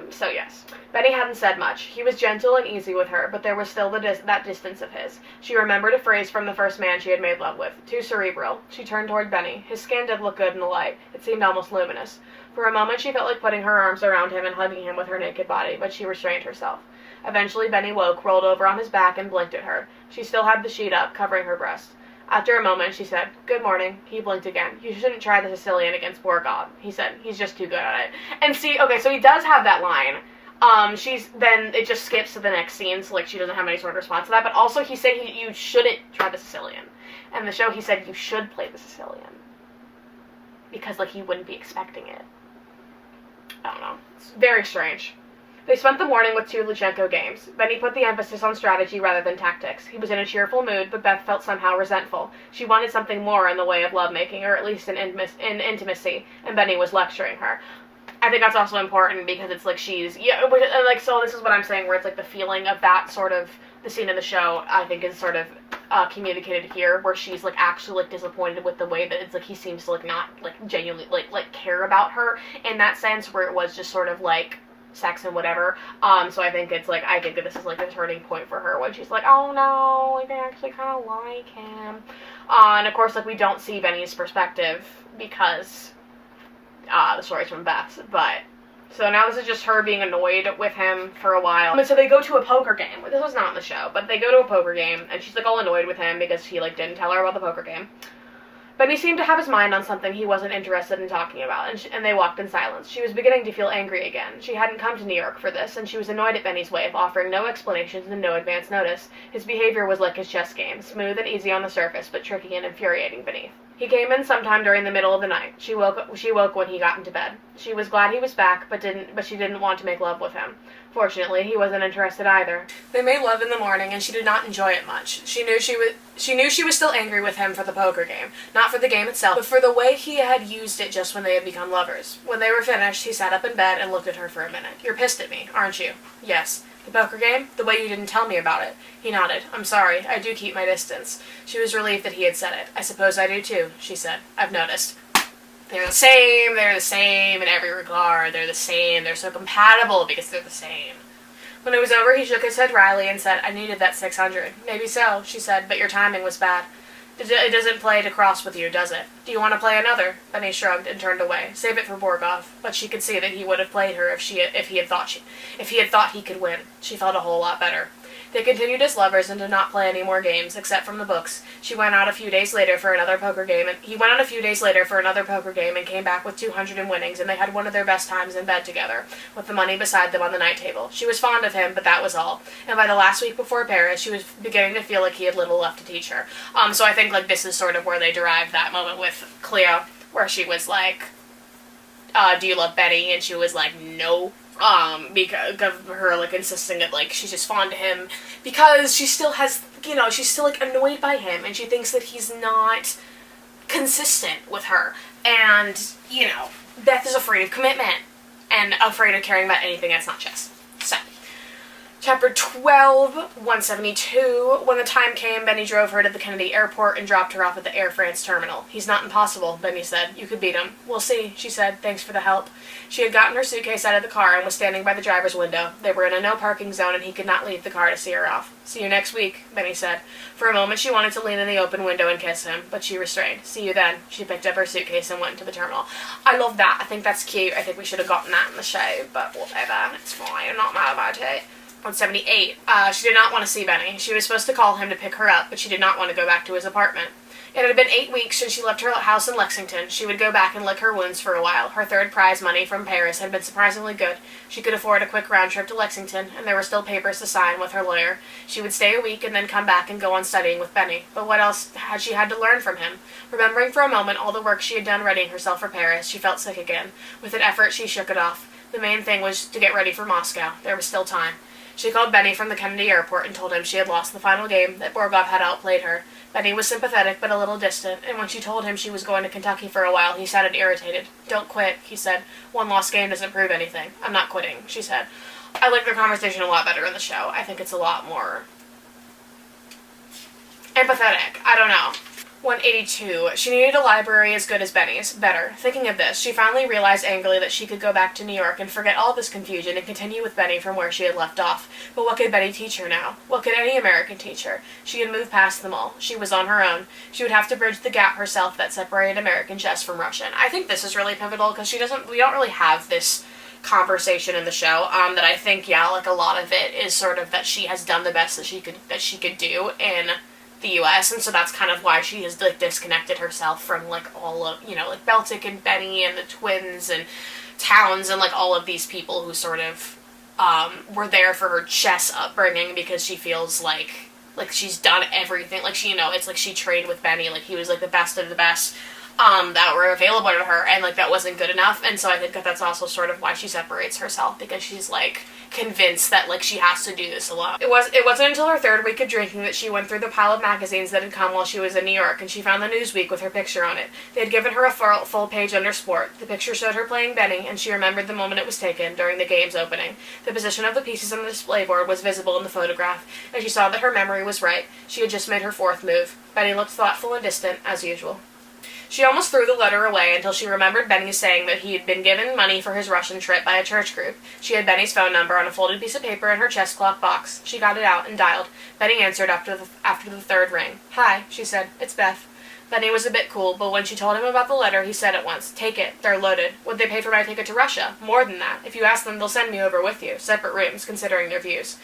So yes. Benny hadn't said much. He was gentle and easy with her, but there was still that distance of his. She remembered a phrase from the first man she had made love with. Too cerebral. She turned toward Benny. His skin did look good in the light. It seemed almost luminous. For a moment she felt like putting her arms around him and hugging him with her naked body, but she restrained herself. Eventually Benny woke, rolled over on his back, and blinked at her. She still had the sheet up, covering her breast. After a moment, she said, "Good morning." He blinked again. "You shouldn't try the Sicilian against Borgov," he said. "He's just too good at it." And see, okay, so he does have that line. Then it just skips to the next scene, so, like, she doesn't have any sort of response to that, but also he said you shouldn't try the Sicilian. And the show, he said you should play the Sicilian. Because, like, he wouldn't be expecting it. I don't know. It's very strange. They spent the morning with 2 Lutsenko games. Benny put the emphasis on strategy rather than tactics. He was in a cheerful mood, but Beth felt somehow resentful. She wanted something more in the way of lovemaking, or at least in intimacy, and Benny was lecturing her. I think that's also important because it's like she's, so this is what I'm saying, where it's like the feeling of that sort of, the scene in the show, I think is sort of communicated here, where she's like actually like disappointed with the way that it's like he seems to like not like genuinely like care about her in that sense, where it was just sort of like sex and whatever. So I think it's like, I think that this is like a turning point for her when she's like, oh no, like I actually kind of like him. And of course, like we don't see Benny's perspective because the story's from Beth's, but so now this is just her being annoyed with him for a while. And so they go to a poker game. This was not in the show, but they go to a poker game, and she's like all annoyed with him because he like didn't tell her about the poker game. Benny seemed to have his mind on something he wasn't interested in talking about, and they walked in silence. She was beginning to feel angry again. She hadn't come to New York for this, and she was annoyed at Benny's way of offering no explanations and no advance notice. His behavior was like his chess game, smooth and easy on the surface, but tricky and infuriating beneath. He came in sometime during the middle of the night. She woke when he got into bed. She was glad he was back, but she didn't want to make love with him. Fortunately, he wasn't interested either. They made love in the morning, and she did not enjoy it much. She knew she was still angry with him for the poker game, not for the game itself, but for the way he had used it just when they had become lovers. When they were finished, he sat up in bed and looked at her for a minute. "You're pissed at me, aren't you?" "Yes." "The poker game? The way you didn't tell me about it." He nodded. "I'm sorry. I do keep my distance." She was relieved that he had said it. "I suppose I do too," she said. "I've noticed." They're the same in every regard, they're the same, they're so compatible because they're the same. When it was over, he shook his head wryly and said, "I needed that 600. "Maybe so," she said, "but your timing was bad. It doesn't play to cross with you, does it?" "Do you want to play another?" Benny shrugged and turned away. Save it for Borgov. But she could see that he would have played her if he had thought he could win. She felt a whole lot better. They continued as lovers and did not play any more games, except from the books. He went out a few days later for another poker game and came back with 200 in winnings, and they had one of their best times in bed together, with the money beside them on the night table. She was fond of him, but that was all. And by the last week before Paris, she was beginning to feel like he had little left to teach her. So I think like this is sort of where they derived that moment with Cleo, where she was like, "Do you love Benny?" And she was like, "No." Because of her, like, insisting that, like, she's just fond of him, because she still has, she's still, like, annoyed by him, and she thinks that he's not consistent with her, and, Beth is afraid of commitment, and afraid of caring about anything that's not chess. So, Chapter 12, 172. When the time came, Benny drove her to the Kennedy airport and dropped her off at the Air France terminal. "He's not impossible," Benny said. "You could beat him." "We'll see," she said. "Thanks for the help." She had gotten her suitcase out of the car and was standing by the driver's window. They were in a no-parking zone, and he could not leave the car to see her off. "See you next week," Benny said. For a moment, she wanted to lean in the open window and kiss him, but she restrained. "See you then." She picked up her suitcase and went into the terminal. I love that. I think that's cute. I think we should have gotten that in the show, but whatever. It's fine. I'm not mad about it. 178. She did not want to see Benny. She was supposed to call him to pick her up, but she did not want to go back to his apartment. It had been 8 weeks since she left her house in Lexington. She would go back and lick her wounds for a while. Her third prize money from Paris had been surprisingly good. She could afford a quick round trip to Lexington, and there were still papers to sign with her lawyer. She would stay a week and then come back and go on studying with Benny. But what else had she had to learn from him? Remembering for a moment all the work she had done readying herself for Paris, she felt sick again. With an effort, she shook it off. The main thing was to get ready for Moscow. There was still time. She called Benny from the Kennedy airport and told him she had lost the final game, that Borgov had outplayed her. Benny was sympathetic but a little distant, and when she told him she was going to Kentucky for a while, he sounded irritated. "Don't quit," he said. "One lost game doesn't prove anything." "I'm not quitting," she said. I like their conversation a lot better in the show. I think it's a lot more empathetic. I don't know. 182. She needed a library as good as Benny's. Better. Thinking of this, she finally realized angrily that she could go back to New York and forget all this confusion and continue with Benny from where she had left off. But what could Benny teach her now? What could any American teach her? She had moved past them all. She was on her own. She would have to bridge the gap herself that separated American chess from Russian. I think this is really pivotal because we don't really have this conversation in the show. That I think, like a lot of it is sort of that she has done the best that she could do in the U.S., and so that's kind of why she has like disconnected herself from like all of like Beltic and Benny and the twins and Towns and like all of these people who sort of were there for her chess upbringing, because she feels like she's done everything, like she it's like she trained with Benny, like he was like the best of the best, that were available to her, and like that wasn't good enough. And so I think that that's also sort of why she separates herself, because she's like convinced that like she has to do this alone. It wasn't until her third week of drinking that she went through the pile of magazines that had come while she was in New York, and she found the Newsweek with her picture on it. They had given her a full page under sport. The picture showed her playing Benny, and she remembered the moment it was taken during the game's opening. The position of the pieces on the display board was visible in the photograph, and she saw that her memory was right. She had just made her fourth move. Benny looked thoughtful and distant, as usual. She almost threw the letter away until she remembered Benny saying that he had been given money for his Russian trip by a church group. She had Benny's phone number on a folded piece of paper in her chest cloth box. She got it out and dialed. Benny answered after the third ring. "Hi," she said. "It's Beth." Benny was a bit cool, but when she told him about the letter, he said at once, "Take it. They're loaded. Would they pay for my ticket to Russia? More than that. If you ask them, they'll send me over with you. Separate rooms, considering their views."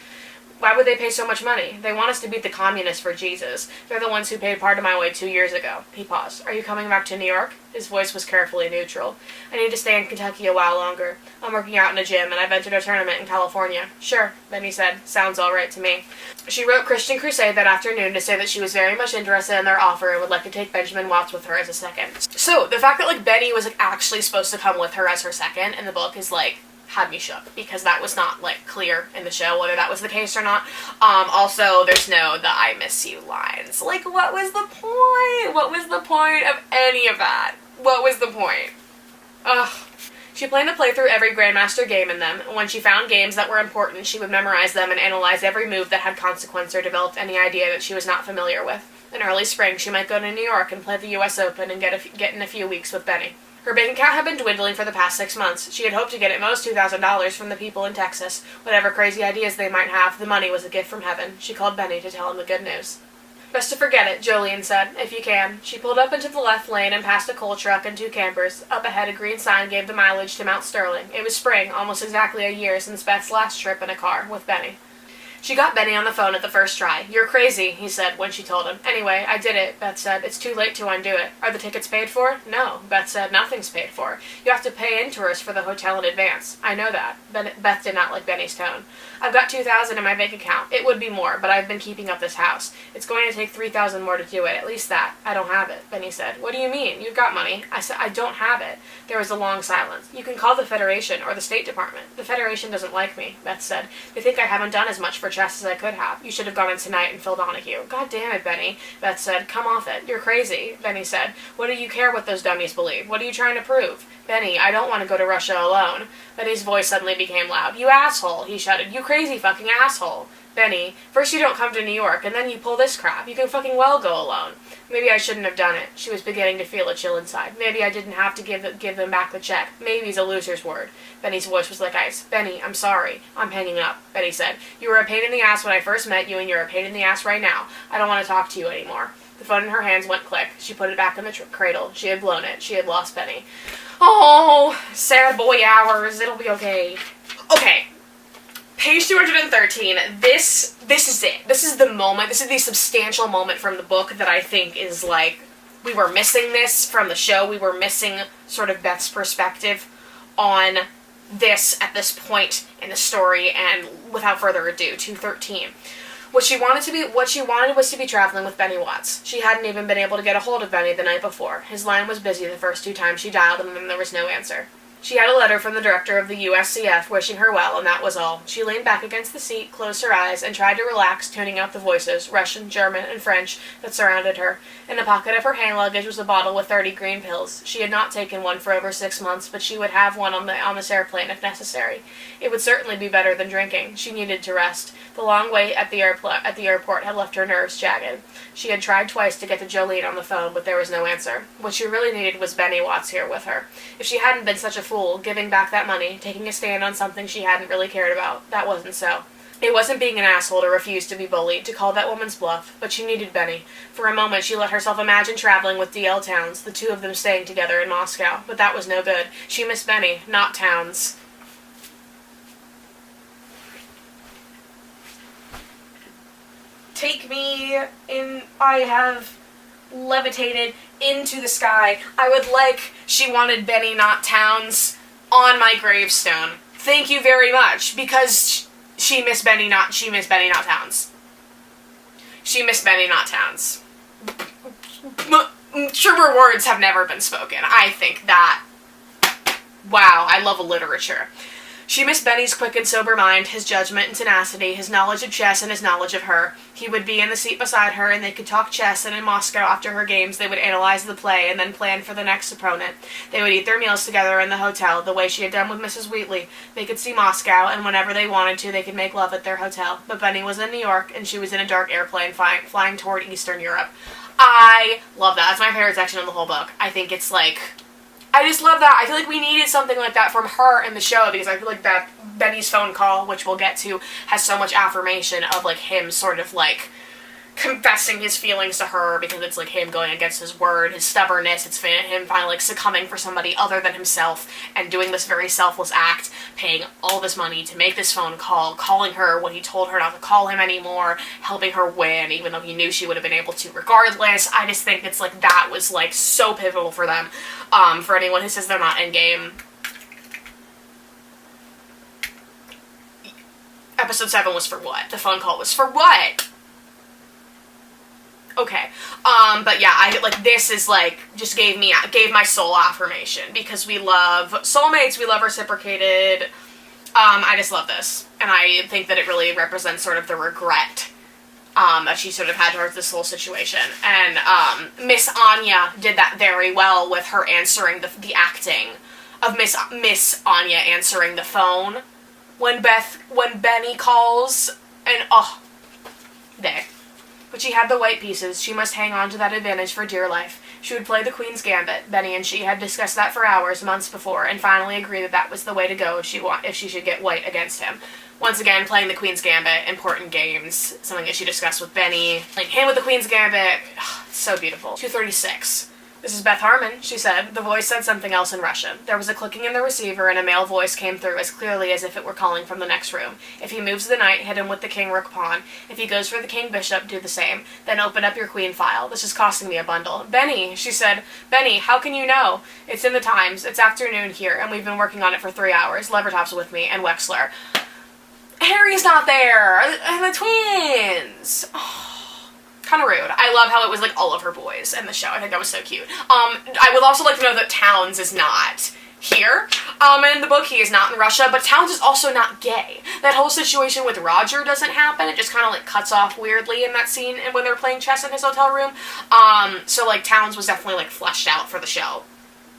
"Why would they pay so much money? They want us to beat the communists for Jesus. They're the ones who paid part of my way 2 years ago." He paused. "Are you coming back to New York?" His voice was carefully neutral. "I need to stay in Kentucky a while longer. I'm working out in a gym, and I've entered a tournament in California." "Sure," Benny said. "Sounds all right to me." She wrote Christian Crusade that afternoon to say that she was very much interested in their offer and would like to take Benjamin Watts with her as a second. So, the fact that, like, Benny was, like, actually supposed to come with her as her second in the book is, like, had me shook, because that was not, like, clear in the show whether that was the case or not. Also, there's no "the I miss you" lines. Like, what was the point? What was the point of any of that? What was the point? Ugh. She planned to play through every Grandmaster game in them, and when she found games that were important, she would memorize them and analyze every move that had consequence or developed any idea that she was not familiar with. In early spring, she might go to New York and play the U.S. Open and get in a few weeks with Benny. Her bank account had been dwindling for the past 6 months. She had hoped to get at most $2,000 from the people in Texas. Whatever crazy ideas they might have, the money was a gift from heaven. She called Benny to tell him the good news. "Best to forget it," Jolene said, "if you can." She pulled up into the left lane and passed a coal truck and 2 campers. Up ahead, a green sign gave the mileage to Mount Sterling. It was spring, almost exactly a year since Beth's last trip in a car with Benny. She got Benny on the phone at the first try. "You're crazy," he said when she told him. "Anyway, I did it," Beth said. "It's too late to undo it." "Are the tickets paid for?" "No," Beth said. "Nothing's paid for. You have to pay in tourists for the hotel in advance." "I know that." Beth did not like Benny's tone. "I've got $2,000 in my bank account. It would be more, but I've been keeping up this house. It's going to take $3,000 more to do it, at least that." "I don't have it," Benny said. "What do you mean? You've got money." I said, "I don't have it." There was a long silence. "You can call the Federation or the State Department." "The Federation doesn't like me," Beth said. "They think I haven't done as much for chess as I could have. You should have gone in tonight and Phil Donahue." "God damn it, Benny," Beth said. "Come off it. You're crazy," Benny said. "What do you care what those dummies believe? What are you trying to prove?" "Benny, I don't want to go to Russia alone." Benny's voice suddenly became loud. "You asshole," he shouted. "You crazy fucking asshole." "Benny, first you don't come to New York, and then you pull this crap. You can fucking well go alone." "Maybe I shouldn't have done it." She was beginning to feel a chill inside. "Maybe I didn't have to give them back the check. Maybe's a loser's word." Benny's voice was like ice. "Benny, I'm sorry. I'm hanging up," Benny said. "You were a pain in the ass when I first met you, and you're a pain in the ass right now. I don't want to talk to you anymore." The phone in her hands went click. She put it back in the cradle. She had blown it. She had lost Benny. Oh, sad boy hours. It'll be okay. Okay. Page 213, this is it. This is the moment, this is the substantial moment from the book that I think is like, we were missing this from the show. We were missing sort of Beth's perspective on this at this point in the story, and without further ado, 213. What she wanted was to be traveling with Benny Watts. She hadn't even been able to get a hold of Benny the night before. His line was busy the first 2 times she dialed, and then there was no answer. She had a letter from the director of the USCF wishing her well, and that was all. She leaned back against the seat, closed her eyes, and tried to relax, tuning out the voices, Russian, German, and French, that surrounded her. In the pocket of her hand luggage was a bottle with 30 green pills. She had not taken one for over 6 months, but she would have one on this airplane if necessary. It would certainly be better than drinking. She needed to rest. The long wait at the airport had left her nerves jagged. She had tried twice to get to Jolene on the phone, but there was no answer. What she really needed was Benny Watts here with her. If she hadn't been such a fool, giving back that money, taking a stand on something she hadn't really cared about, that wasn't so. It wasn't being an asshole to refuse to be bullied, to call that woman's bluff, but she needed Benny. For a moment she let herself imagine traveling with D.L. Towns, the 2 of them staying together in Moscow, but that was no good. She missed Benny, not Towns. Take me in, I have levitated into the sky. I would like, she wanted Benny, not Towns, on my gravestone. Thank you very much, because she missed Benny, not Towns. She missed Benny, not Towns. truer words have never been spoken. I think that, wow, I love literature. She missed Benny's quick and sober mind, his judgment and tenacity, his knowledge of chess and his knowledge of her. He would be in the seat beside her and they could talk chess, and in Moscow after her games they would analyze the play and then plan for the next opponent. They would eat their meals together in the hotel, the way she had done with Mrs. Wheatley. They could see Moscow, and whenever they wanted to, they could make love at their hotel. But Benny was in New York, and she was in a dark airplane flying toward Eastern Europe. I love that. That's my favorite section of the whole book. I think it's like, I just love that. I feel like we needed something like that from her in the show, because I feel like that Benny's phone call, which we'll get to, has so much affirmation of, like, him sort of, like, confessing his feelings to her, because it's, like, him going against his word, his stubbornness, it's him finally, like, succumbing for somebody other than himself, and doing this very selfless act, paying all this money to make this phone call, calling her when he told her not to call him anymore, helping her win, even though he knew she would have been able to regardless. I just think it's, like, that was, like, so pivotal for them. For anyone who says they're not in-game, episode 7 was for what? The phone call was for what? Okay. But yeah, this is, like, just gave my soul affirmation, because we love soulmates, we love reciprocated. I just love this. And I think that it really represents sort of the regret, that she sort of had towards this whole situation. And, Miss Anya did that very well with her answering the acting of Miss Anya answering the phone when Benny calls, and, oh, there. But she had the white pieces. She must hang on to that advantage for dear life. She would play the Queen's Gambit. Benny and she had discussed that for hours, months before, and finally agreed that that was the way to go if she should get white against him. Once again, playing the Queen's Gambit, important games, something that she discussed with Benny. Like, him with the Queen's Gambit, so beautiful. 236. This is Beth Harmon, she said. The voice said something else in Russian. There was a clicking in the receiver, and a male voice came through as clearly as if it were calling from the next room. If he moves the knight, hit him with the king rook pawn. If he goes for the king bishop, do the same. Then open up your queen file. This is costing me a bundle. Benny, she said. Benny, how can you know? It's in the Times. It's afternoon here, and we've been working on it for 3 hours. Levertop's with me, and Wexler. Harry's not there! And the twins! Oh. Kind of rude. I love how it was, like, all of her boys in the show. I think that was so cute. I would also like to know that Towns is not here. In the book, he is not in Russia, but Towns is also not gay. That whole situation with Roger doesn't happen. It just kind of, like, cuts off weirdly in that scene when they're playing chess in his hotel room. So, like, Towns was definitely, like, fleshed out for the show.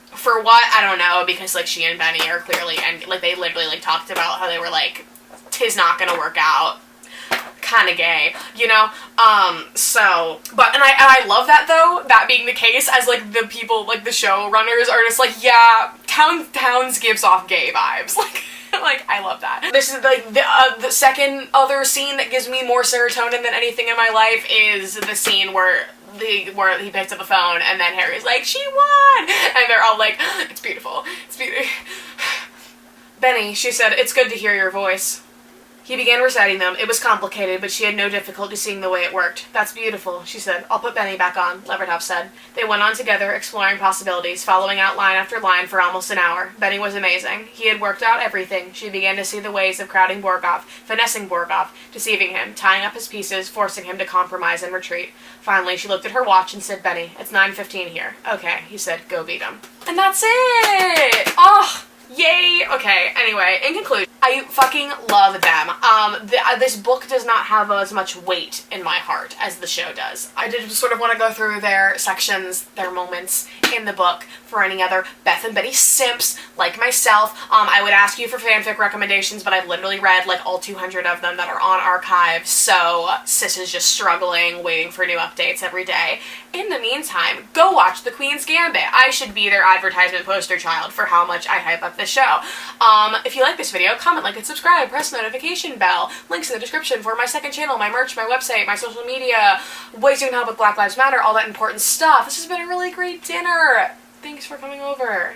For what? I don't know, because, like, she and Benny are clearly, and, like, they literally, like, talked about how they were, like, 'tis not gonna work out. Kind of gay, you know? And I love that, though, that being the case, as, like, the people, like, the showrunners are just like, yeah, Towns gives off gay vibes. Like, I love that. This is, like, the second other scene that gives me more serotonin than anything in my life is the scene where he picks up the phone, and then Harry's like, she won! And they're all like, it's beautiful. It's beautiful. Benny, she said, it's good to hear your voice. He began reciting them. It was complicated, but she had no difficulty seeing the way it worked. That's beautiful, she said. I'll put Benny back on, Levertop said. They went on together, exploring possibilities, following out line after line for almost an hour. Benny was amazing. He had worked out everything. She began to see the ways of crowding Borgoff, finessing Borgoff, deceiving him, tying up his pieces, forcing him to compromise and retreat. Finally, she looked at her watch and said, Benny, it's 9:15 here. Okay, he said, go beat him. And that's it! Oh! Yay! Okay, anyway, in conclusion, I fucking love them. This book does not have as much weight in my heart as the show does. I did sort of want to go through their sections, their moments in the book for any other Beth and Betty simps like myself. I would ask you for fanfic recommendations, but I've literally read like all 200 of them that are on archive, so sis is just struggling, waiting for new updates every day. In the meantime, go watch The Queen's Gambit. I should be their advertisement poster child for how much I hype up this show. If you like this video, comment, like, and subscribe, press the notification bell. Links in the description for my second channel, my merch, my website, my social media, ways you can help with Black Lives Matter, all that important stuff. This has been a really great dinner. Thanks for coming over.